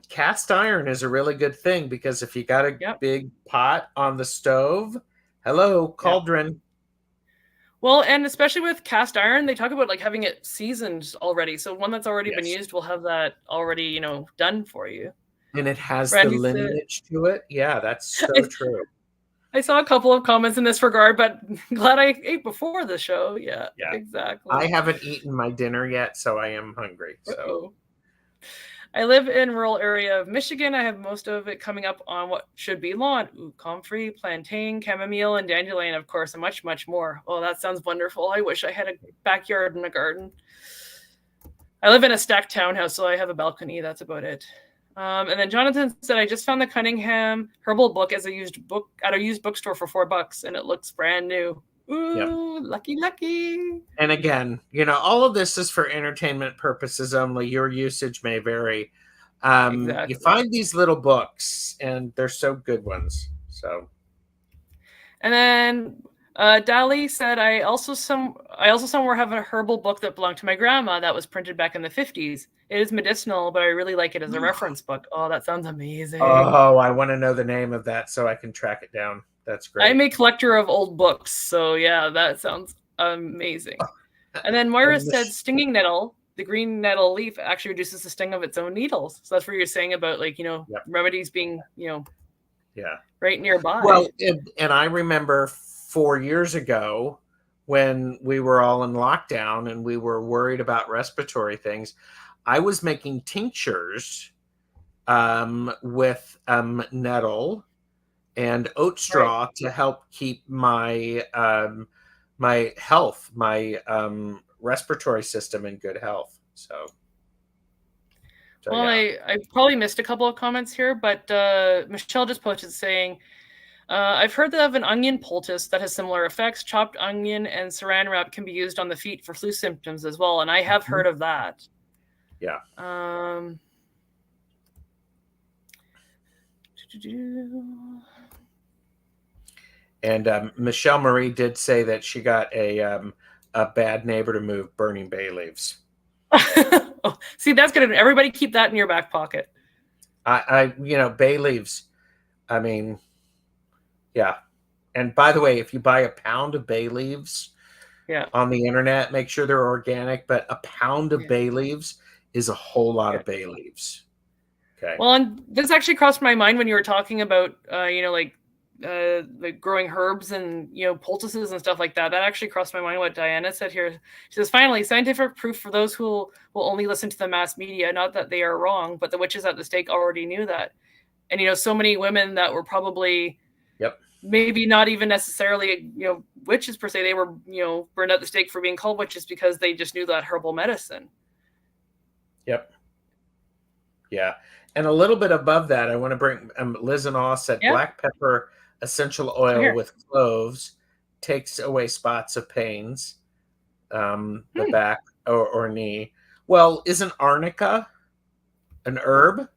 cast iron is a really good thing because if you got a big pot on the stove, hello, cauldron. Well, and especially with cast iron, they talk about like having it seasoned already. So one that's already been used will have that already, done for you. And it has the lineage to it. Yeah, that's so true. I saw a couple of comments in this regard, but glad I ate before the show. Yeah, exactly. I haven't eaten my dinner yet, so I am hungry. So I live in rural area of Michigan. I have most of it coming up on what should be lawn. Ooh, comfrey, plantain, chamomile, and dandelion, of course, and much, much more. Oh, that sounds wonderful. I wish I had a backyard and a garden. I live in a stacked townhouse, so I have a balcony. That's about it. And then Jonathan said, I just found the Cunningham herbal book at a used bookstore for $4, and it looks brand new. Ooh, lucky. And again, all of this is for entertainment purposes only. Your usage may vary. Exactly. You find these little books, and they're so good ones. So, and then Dali said, I also somewhere have a herbal book that belonged to my grandma that was printed back in the 50s. It is medicinal, but I really like it as a reference book. Oh, that sounds amazing. Oh, I want to know the name of that so I can track it down. That's great. I'm a collector of old books, so yeah, that sounds amazing. And then Moira said stinging nettle, the green nettle leaf actually reduces the sting of its own needles. So that's what you're saying about remedies being, right nearby. Well, and I remember 4 years ago when we were all in lockdown and we were worried about respiratory things, I was making tinctures with nettle and oat straw to help keep my my health, my respiratory system in good health. So well, yeah. I probably missed a couple of comments here, but Michelle just posted saying, I've heard of an onion poultice that has similar effects. Chopped onion and saran wrap can be used on the feet for flu symptoms as well, and I have heard of that. Yeah. And Michelle Marie did say that she got a bad neighbor to move burning bay leaves. Oh, see, that's good. Everybody keep that in your back pocket. Bay leaves. I mean, yeah. And by the way, if you buy a pound of bay leaves on the internet, make sure they're organic. But a pound of bay leaves is a whole lot of bay leaves. Okay. Well, and this actually crossed my mind when you were talking about, like growing herbs and poultices and stuff like that. That actually crossed my mind what Diana said here. She says, finally, scientific proof for those who will only listen to the mass media. Not that they are wrong, but the witches at the stake already knew that. And so many women that were probably maybe not even necessarily witches per se. They were burned at the stake for being called witches because they just knew that herbal medicine. Yep. Yeah. And a little bit above that, I want to bring Liz and Aw said black pepper essential oil with cloves takes away spots of pains, the back or knee. Well, isn't arnica an herb?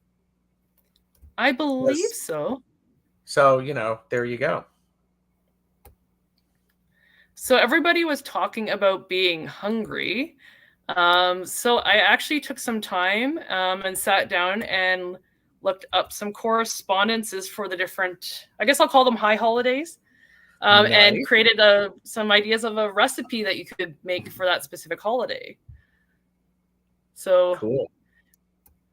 I believe so. So, there you go. So everybody was talking about being hungry. So I actually took some time and sat down and looked up some correspondences for the different, I guess I'll call them high holidays, and Nice. created some ideas of a recipe that you could make for that specific holiday. So Cool.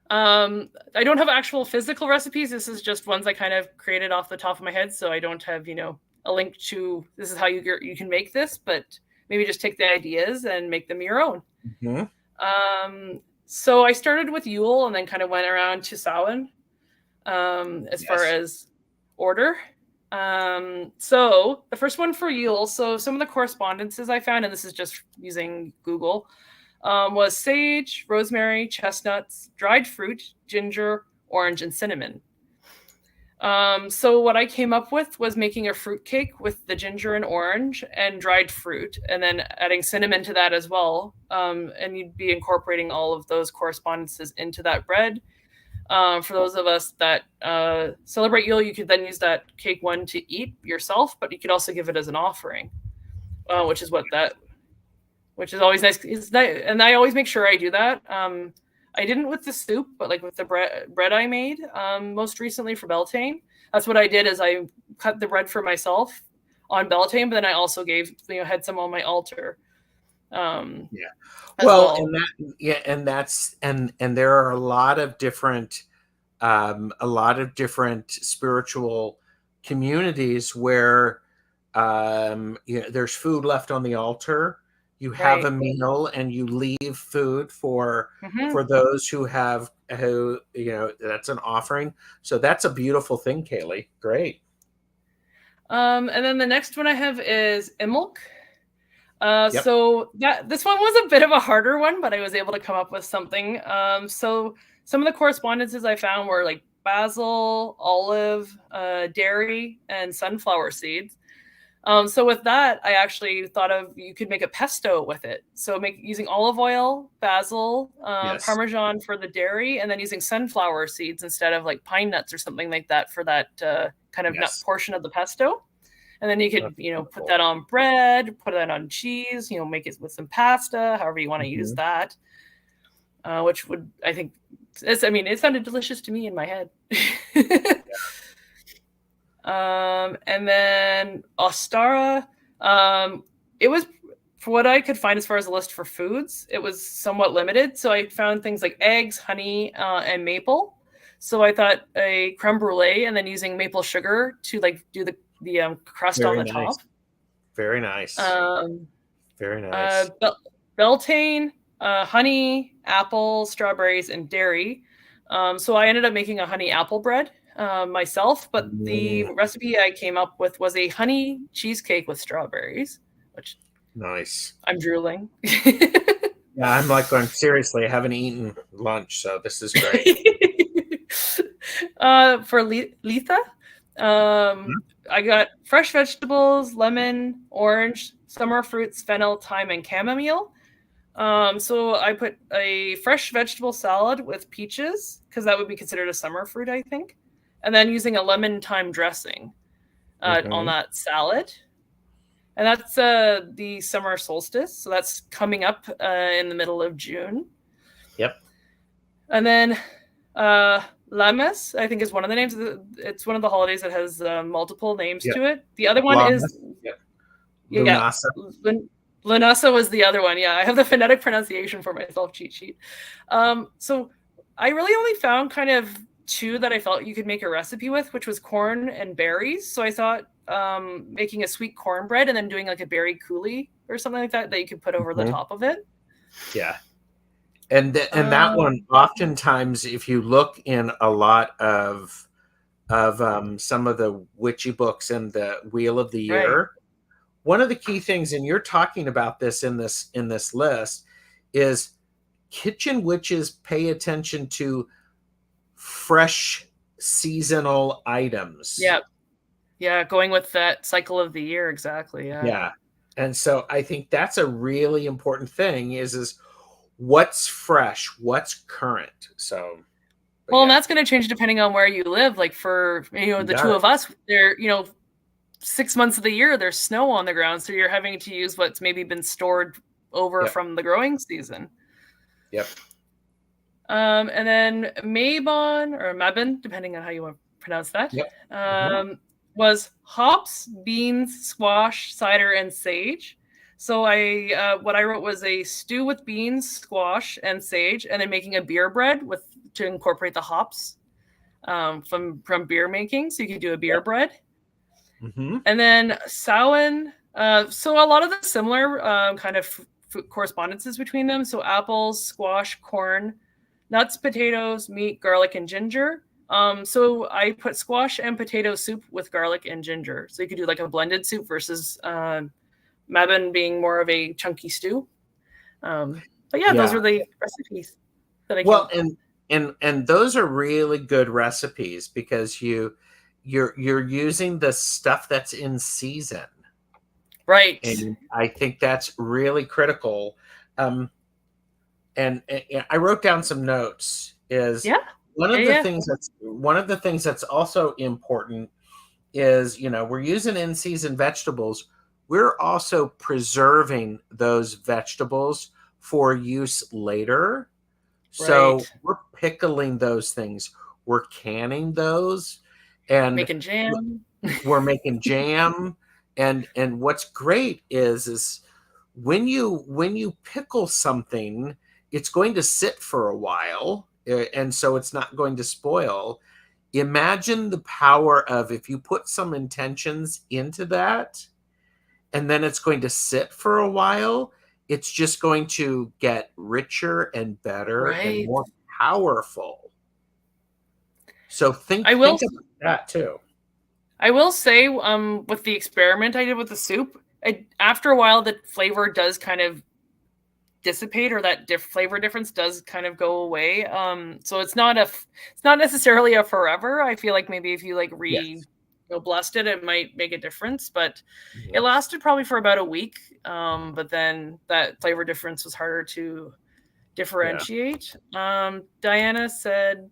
I don't have actual physical recipes. This is just ones I kind of created off the top of my head. So I don't have, a link to this is how you can make this, but maybe just take the ideas and make them your own. Mm-hmm. So I started with Yule and then kind of went around to Samhain as far as order. So the first one for Yule, so some of the correspondences I found, and this is just using Google, was sage, rosemary, chestnuts, dried fruit, ginger, orange, and cinnamon. So what I came up with was making a fruit cake with the ginger and orange and dried fruit, and then adding cinnamon to that as well. And you'd be incorporating all of those correspondences into that bread. For those of us that celebrate Yule, you could then use that cake one to eat yourself, but you could also give it as an offering, which is always nice. And I always make sure I do that. I didn't with the soup, but like with the bread I made most recently for Beltane. That's what I did is I cut the bread for myself on Beltane, but then I also had some on my altar. Well, and there are a lot of different spiritual communities where there's food left on the altar. You have a meal and you leave food for those who that's an offering. So that's a beautiful thing, Kaylee. Great. And then the next one I have is Imbolc. So this one was a bit of a harder one, but I was able to come up with something. So some of the correspondences I found were like basil, olive, dairy, and sunflower seeds. So with that, I actually thought you could make a pesto with it. So using olive oil, basil, Parmesan for the dairy, and then using sunflower seeds instead of like pine nuts or something like that for that kind of nut portion of the pesto. And then you could, put that on bread, put that on cheese, make it with some pasta, however you want to use that. Which would, I think, it sounded delicious to me in my head. And then Ostara, it was, for what I could find as far as a list for foods, it was somewhat limited. So I found things like eggs, honey, and maple. So I thought a creme brulee and then using maple sugar to like do the crust on the top. Very nice. Very nice. Beltane, honey, apple, strawberries, and dairy. So I ended up making a honey apple bread myself, but the recipe I came up with was a honey cheesecake with strawberries, which nice. I'm drooling. Yeah, I'm like going, seriously, I haven't eaten lunch, so this is great. For Letha, I got fresh vegetables, lemon, orange, summer fruits, fennel, thyme, and chamomile. So I put a fresh vegetable salad with peaches, because that would be considered a summer fruit, I think. And then using a lemon thyme dressing on that salad. And that's the summer solstice. So that's coming up in the middle of June. Yep. And then Lammas, I think, is one of the names. It's one of the holidays that has multiple names to it. The other one is Lunasa. Lunasa was the other one. Yeah, I have the phonetic pronunciation for myself cheat sheet. So I really only found kind of two that I felt you could make a recipe with, which was corn and berries. So I thought making a sweet cornbread and then doing like a berry coulis or something like that you could put over the top of it. Yeah. And that one, oftentimes, if you look in a lot of some of the witchy books and the Wheel of the Year, one of the key things, and you're talking about this in this list, is kitchen witches pay attention to fresh seasonal items. Yeah, going with that cycle of the year, exactly. Yeah. And so I think that's a really important thing is what's fresh, what's current. So and that's going to change depending on where you live. Like for the two of us, there 6 months of the year there's snow on the ground, so you're having to use what's maybe been stored over from the growing season. Yep. And then Mabon, or Mabon, depending on how you want to pronounce that, was hops, beans, squash, cider, and sage. So what I wrote was a stew with beans, squash, and sage, and then making a beer bread to incorporate the hops from beer making. So you could do a beer bread. And then Samhain. So a lot of the similar kind of correspondences between them. So apples, squash, corn, nuts, potatoes, meat, garlic, and ginger. So I put squash and potato soup with garlic and ginger. So you could do like a blended soup versus Mabon being more of a chunky stew. But yeah, those are the recipes that I came. And those are really good recipes because you're using the stuff that's in season. Right. And I think that's really critical. And I wrote down some notes. One of the things that's also important is, we're using in-season vegetables. We're also preserving those vegetables for use later. So we're pickling those things. We're canning those. And making jam. We're making jam. And what's great is when you pickle something, it's going to sit for a while, and so it's not going to spoil. Imagine the power of if you put some intentions into that, and then it's going to sit for a while, it's just going to get richer and better and more powerful. So think about that too. I will say, with the experiment I did with the soup, after a while, the flavor does kind of dissipate, or that flavor difference does kind of go away. So it's not necessarily a forever. I feel like maybe if you like blessed it might make a difference. But it lasted probably for about a week. But then that flavor difference was harder to differentiate. Diana said,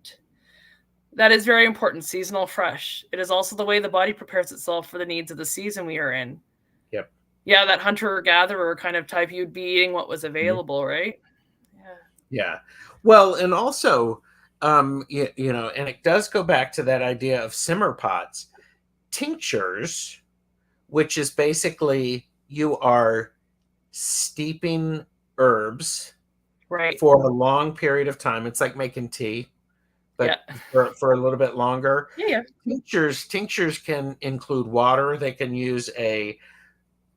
that is very important. Seasonal fresh. It is also the way the body prepares itself for the needs of the season we are in. Yep. Yeah, that hunter-gatherer kind of type, you'd be eating what was available, right? Yeah. Well, and also, and it does go back to that idea of simmer pots. Tinctures, which is basically you are steeping herbs for a long period of time. It's like making tea, but for a little bit longer. Tinctures can include water. They can use a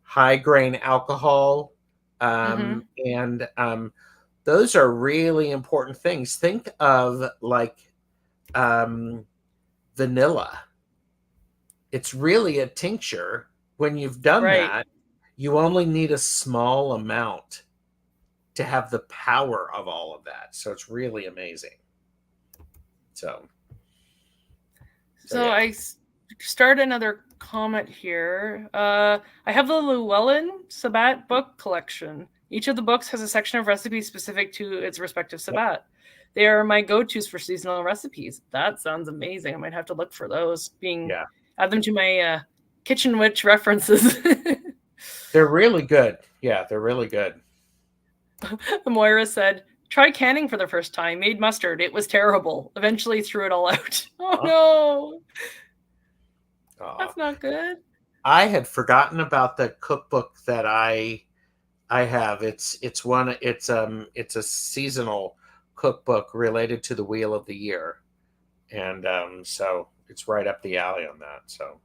high grain alcohol, and those are really important things. Think of like vanilla. It's really a tincture. When you've done that, you only need a small amount to have the power of all of that. So it's really amazing. So I start another comment here. I have the Llewellyn Sabbat book collection. Each of the books has a section of recipes specific to its respective Sabbat. They are my go-tos for seasonal recipes. That sounds amazing. I might have to look for those. Add them to my Kitchen Witch references. They're really good. Yeah, they're really good. Moira said, try canning for the first time. Made mustard. It was terrible. Eventually threw it all out. Oh no. That's not good. I had forgotten about the cookbook that I have. It's a seasonal cookbook related to the Wheel of the Year. And so it's right up the alley on that. So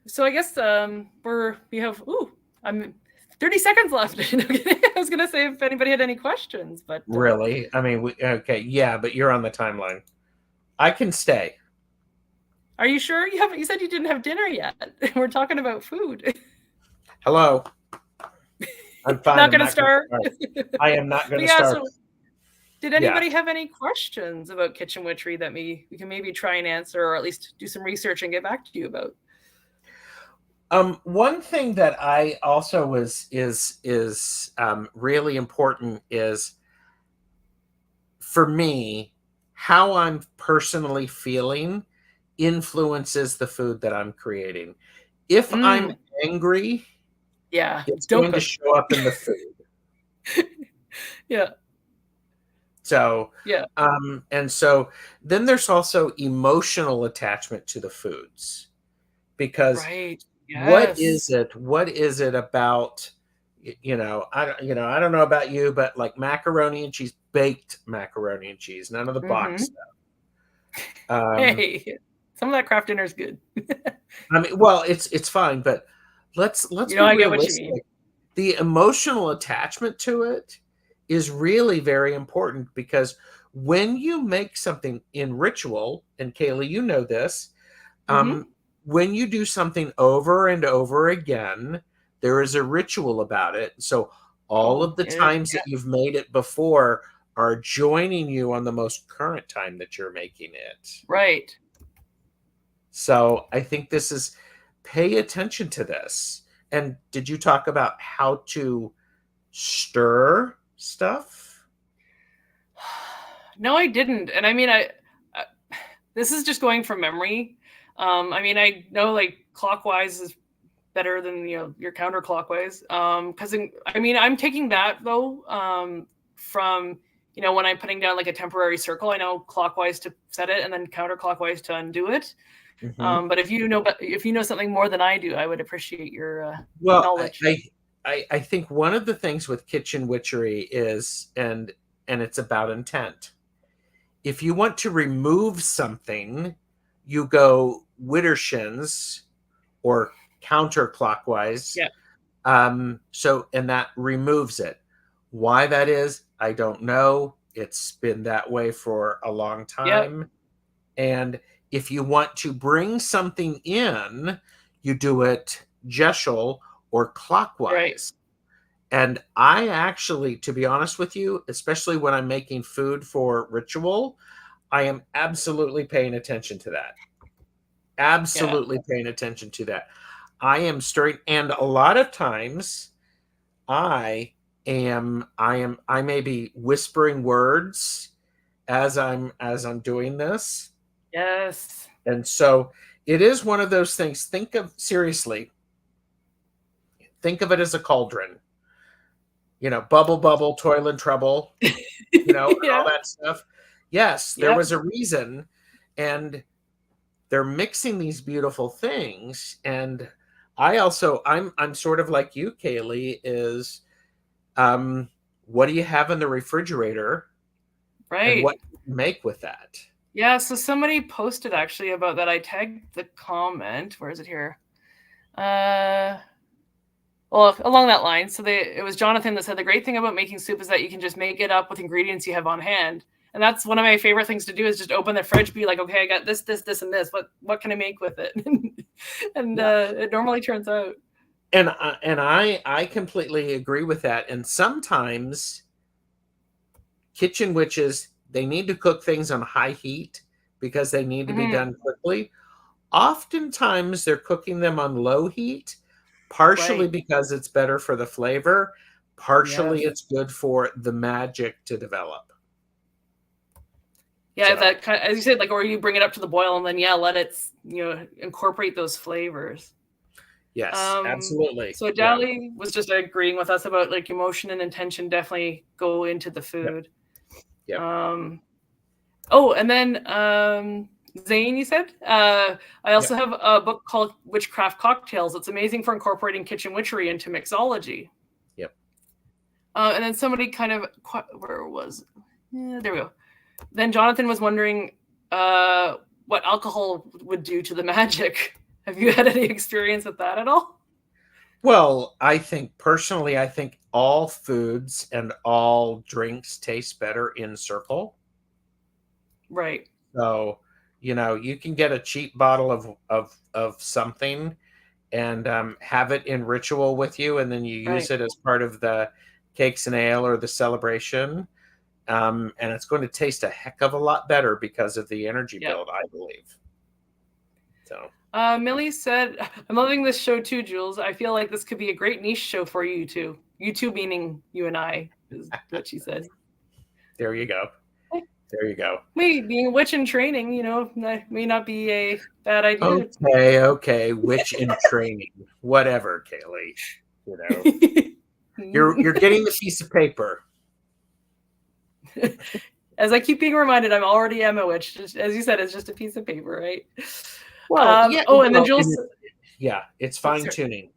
so I guess we have 30 seconds left. I was gonna say if anybody had any questions, but really, I mean, but you're on the timeline. I can stay. Are you sure? You said you didn't have dinner yet. We're talking about food. Hello. I'm fine. Not gonna start. I am not gonna start. So, did anybody have any questions about Kitchen Witchery that we can maybe try and answer, or at least do some research and get back to you about? One thing that I also is really important is, for me, how I'm personally feeling influences the food that I'm creating. If I'm Mm, angry, yeah. it's Don't going to cook. show up in the food. Yeah. So, Yeah. and so then there's also emotional attachment to the foods, because Right. what Yes. is it? What is it about? I don't know about you, but like macaroni and cheese, baked macaroni and cheese, none of the box Mm-hmm. stuff. Hey, some of that craft dinner is good. I mean, well, it's fine, but let's be I get what you mean. realistic. The emotional attachment to it is really very important, because when you make something in ritual, and Kaylee, you know this, Mm-hmm. when you do something over and over again, there is a ritual about it. So all Oh, of the yeah. times that you've made it before are joining you on the most current time that you're making it. Right. So I think this is, pay attention to this. And did you talk about how to stir stuff? No, I didn't. And I mean, I this is just going from memory. I mean, I know like clockwise is better than your counterclockwise. Because I mean, I'm taking that though from when I'm putting down like a temporary circle. I know clockwise to set it and then counterclockwise to undo it. Mm-hmm. But if you know something more than I do, I would appreciate your Well, knowledge. I think one of the things with kitchen witchery is, and it's about intent. If you want to remove something, you go Widdershins or counterclockwise. Yeah. So, and that removes it. Why that is, I don't know. It's been that way for a long Yep. time. And if you want to bring something in, you do it Jeshel or Right. clockwise. And I actually, to be honest with you, especially when I'm making food for ritual, I am absolutely paying attention to that. Yeah. Absolutely paying attention to that. I am stirring, and a lot of times I may be whispering words as I'm doing this. Yes. And so it is one of those things. Think of it as a cauldron, bubble, bubble, toil and trouble, and all Yeah. that stuff. Yes, there Yep. was a reason, and they're mixing these beautiful things. And I'm sort of like you, Kaylee, is what do you have in the refrigerator and Right. what you make with that? Yeah. So somebody posted actually about that. I tagged the comment. Where is it here? Well, along that line. So it was Jonathan that said the great thing about making soup is that you can just make it up with ingredients you have on hand. And that's one of my favorite things to do, is just open the fridge, be like, okay, I got this, this, this, and this. What can I make with it? And Yeah. it normally turns out. And I completely agree with that. And sometimes kitchen witches, they need to cook things on high heat because they need to be Mm-hmm. done quickly. Oftentimes they're cooking them on low heat, partially Right. because it's better for the flavor, partially Yes. it's good for the magic to develop. Yeah, So that kind of, as you said, like, or you bring it up to the boil and then let it, incorporate those flavors. yes, Um, absolutely. so Yeah. Dali was just agreeing with us about like emotion and intention definitely go into the Yep. food. Yep. Oh, and then Zane, you said, I also Yep. have a book called Witchcraft Cocktails. It's amazing for incorporating kitchen witchery into mixology. Yep. And then somebody kind of, where was, yeah, there we go. Then Jonathan was wondering what alcohol would do to the magic. Have you had any experience with that at all? Well, personally, I think all foods and all drinks taste better in circle. Right. So, you can get a cheap bottle of something and have it in ritual with you, and then you use Right. it as part of the cakes and ale or the celebration. And it's going to taste a heck of a lot better because of the energy Yep. build, I believe. So, Millie said, I'm loving this show too, Jules. I feel like this could be a great niche show for you two. You two meaning you and I, is what she said. there you go. There you go. Me being a witch in training, that may not be a bad idea. Okay. Witch in training. Whatever, Kaylee. You're getting the piece of paper. As I keep being reminded, I'm already am a witch. Just, as you said, it's just a piece of paper, right? Well, yeah. And then Jules. It's fine tuning.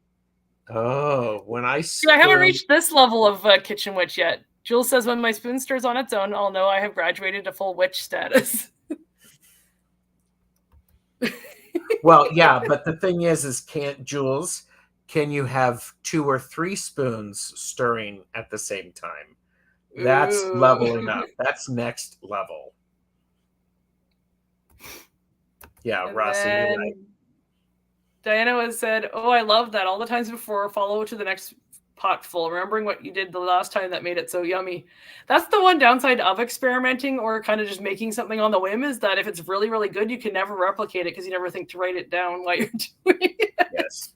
Oh, when I See, I haven't reached this level of kitchen witch yet. Jules says, when my spoon stirs on its own, I'll know I have graduated to full witch status. Well, yeah, but the thing is Jules, can you have 2 or 3 spoons stirring at the same time? That's leveling up. That's next level. Yeah, Rossi, you're right. Diana has said, "Oh, I love that. All the times before, follow to the next pot full, remembering what you did the last time that made it so yummy." That's the one downside of experimenting or kind of just making something on the whim, is that if it's really, really good, you can never replicate it because you never think to write it down while you're doing it. Yes.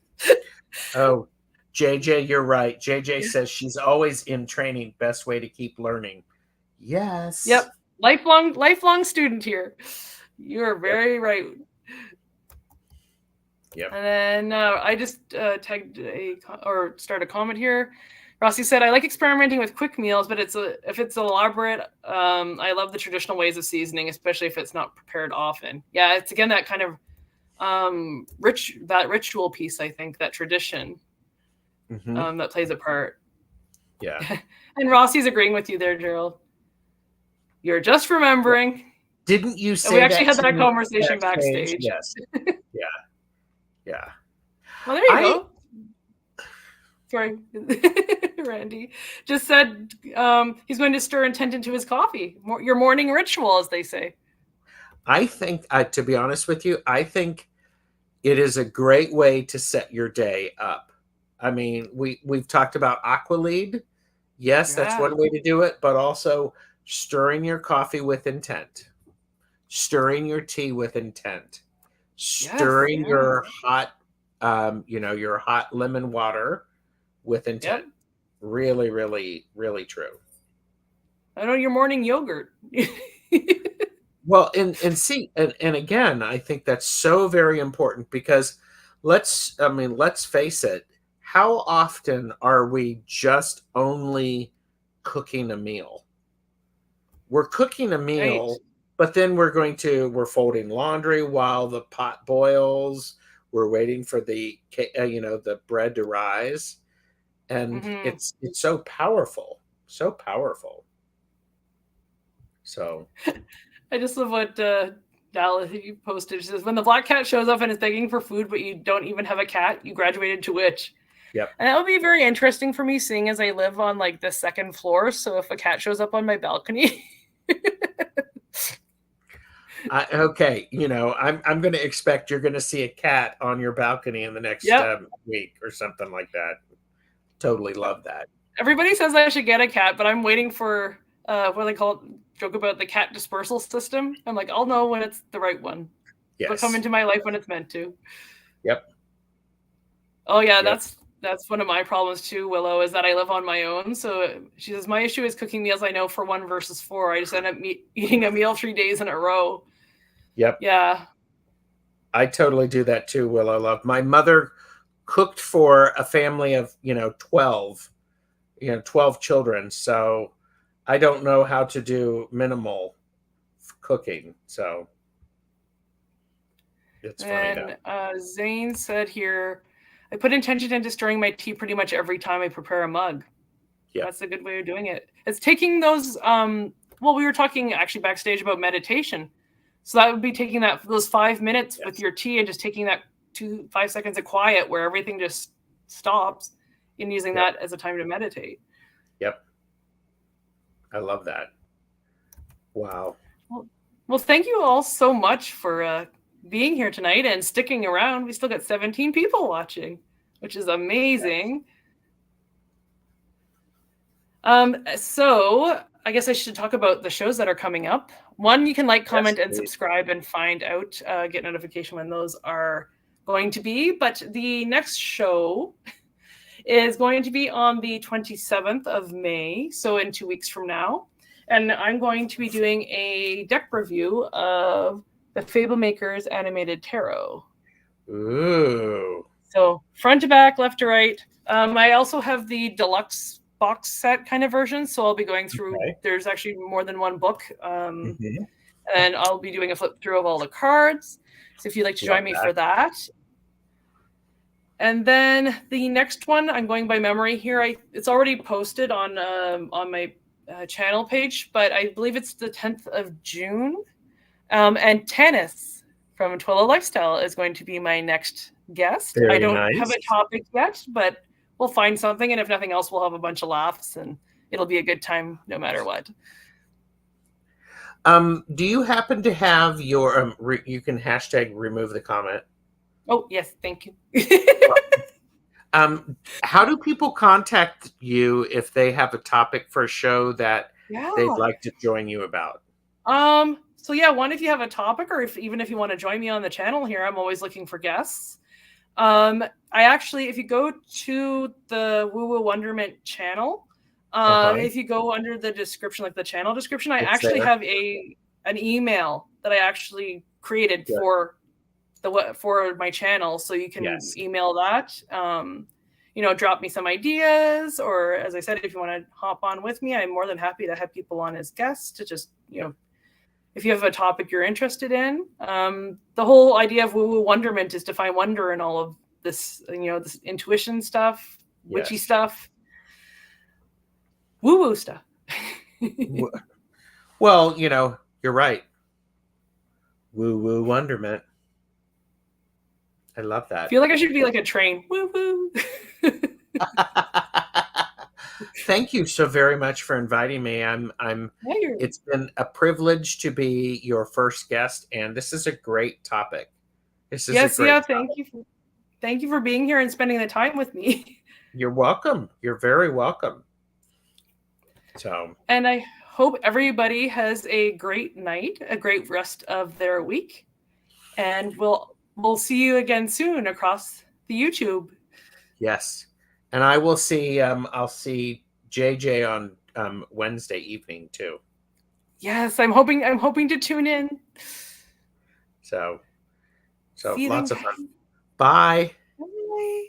Oh, JJ, you're right. JJ says she's always in training. Best way to keep learning. Yes. Yep. Lifelong student here. You're very right. Yep. And then I just tagged start a comment here. Rossi said, "I like experimenting with quick meals, but if it's elaborate, I love the traditional ways of seasoning, especially if it's not prepared often." Yeah, it's again that kind of ritual piece. I think that tradition that plays a part. Yeah. And Rossi's agreeing with you there, Gerald. You're just remembering. Didn't you say? And we actually had that conversation backstage. Yes. Yeah. Well, there you go. Sorry. Randy just said he's going to stir intent into his coffee. Your morning ritual, as they say. I think, to be honest with you, I think it is a great way to set your day up. I mean, we've talked about Aqualead. Yes, that's one way to do it, but also stirring your coffee with intent, stirring your tea with intent, stirring your hot, your hot lemon water with intent. Yep. Really, really, really true. I know your morning yogurt. Well, and again, I think that's so very important because let's face it. How often are we just only cooking a meal? We're cooking a meal, right, but then we're folding laundry while the pot boils. We're waiting for the bread to rise. And it's so powerful. So powerful. So I just love what Dallas you posted. She says, when the black cat shows up and is begging for food, but you don't even have a cat, you graduated to witch. Yep. And that would be very interesting for me, seeing as I live on like the second floor. So if a cat shows up on my balcony. Okay, I'm going to expect you're going to see a cat on your balcony in the next week or something like that. Totally love that. Everybody says I should get a cat, but I'm waiting for what do they call it? Joke about the cat dispersal system. I'm like, I'll know when it's the right one. Yes. It'll come into my life when it's meant to. Yep. Oh yeah, yep. That's one of my problems too, Willow, is that I live on my own. So she says, my issue is cooking meals I know for 1 versus 4. I just end up eating a meal 3 days in a row. Yep. Yeah. I totally do that too, Willow. Love. My mother cooked for a family of 12 children, so I don't know how to do minimal cooking, so it's funny. And Zane said here, I put intention into stirring my tea pretty much every time I prepare a mug. Yeah, that's a good way of doing it. It's taking those we were talking actually backstage about meditation, so that would be taking those 5 minutes with your tea and just taking that 5 seconds of quiet where everything just stops, and using that as a time to meditate. Yep. I love that. Wow. Well, thank you all so much for being here tonight and sticking around. We still got 17 people watching, which is amazing. Yes. So I guess I should talk about the shows that are coming up. One, you can like, comment, and subscribe and find out, get notification when those are going to be. But the next show is going to be on the 27th of May, so in 2 weeks from now. and I'm going to be doing a deck review of the Fable Makers animated tarot. Ooh. So front to back, left to right. I also have the deluxe box set kind of version, so I'll be going through. Okay. There's actually more than one book, and I'll be doing a flip through of all the cards. So if you'd like to join me for that. And then the next one, I'm going by memory here. It's already posted on my channel page, but I believe it's the 10th of June. And Tannis from Twilla Lifestyle is going to be my next guest. Very I don't nice. have a topic yet, but we'll find something. And if nothing else, we'll have a bunch of laughs and it'll be a good time no matter what. Do you happen to have your, you can hashtag remove the comment. Oh, yes. Thank you. How do people contact you if they have a topic for a show that they'd like to join you about? So yeah, one, if you have a topic, or even if you want to join me on the channel here, I'm always looking for guests. I actually, if you go to the Woo Woo Wonderment channel, if you go under the description, like the channel description, I actually have an email that I actually created for my channel, so you can email that. Drop me some ideas, or as I said, if you want to hop on with me, I'm more than happy to have people on as guests to just, if you have a topic you're interested in. The whole idea of Woo Woo Wonderment is to find wonder in all of this, this intuition stuff, witchy stuff, woo woo stuff. Well, you're right. Woo Woo Wonderment. I love that. I feel like I should be like a train. Woo woo. Thank you so very much for inviting me. It's been a privilege to be your first guest, and this is a great topic. Thank you for being here and spending the time with me. You're welcome. You're very welcome. And I hope everybody has a great night, a great rest of their week, and we'll see you again soon across the YouTube. Yes. And I will see, I'll see JJ on Wednesday evening too. Yes, I'm hoping to tune in. So lots of fun. Bye. Bye.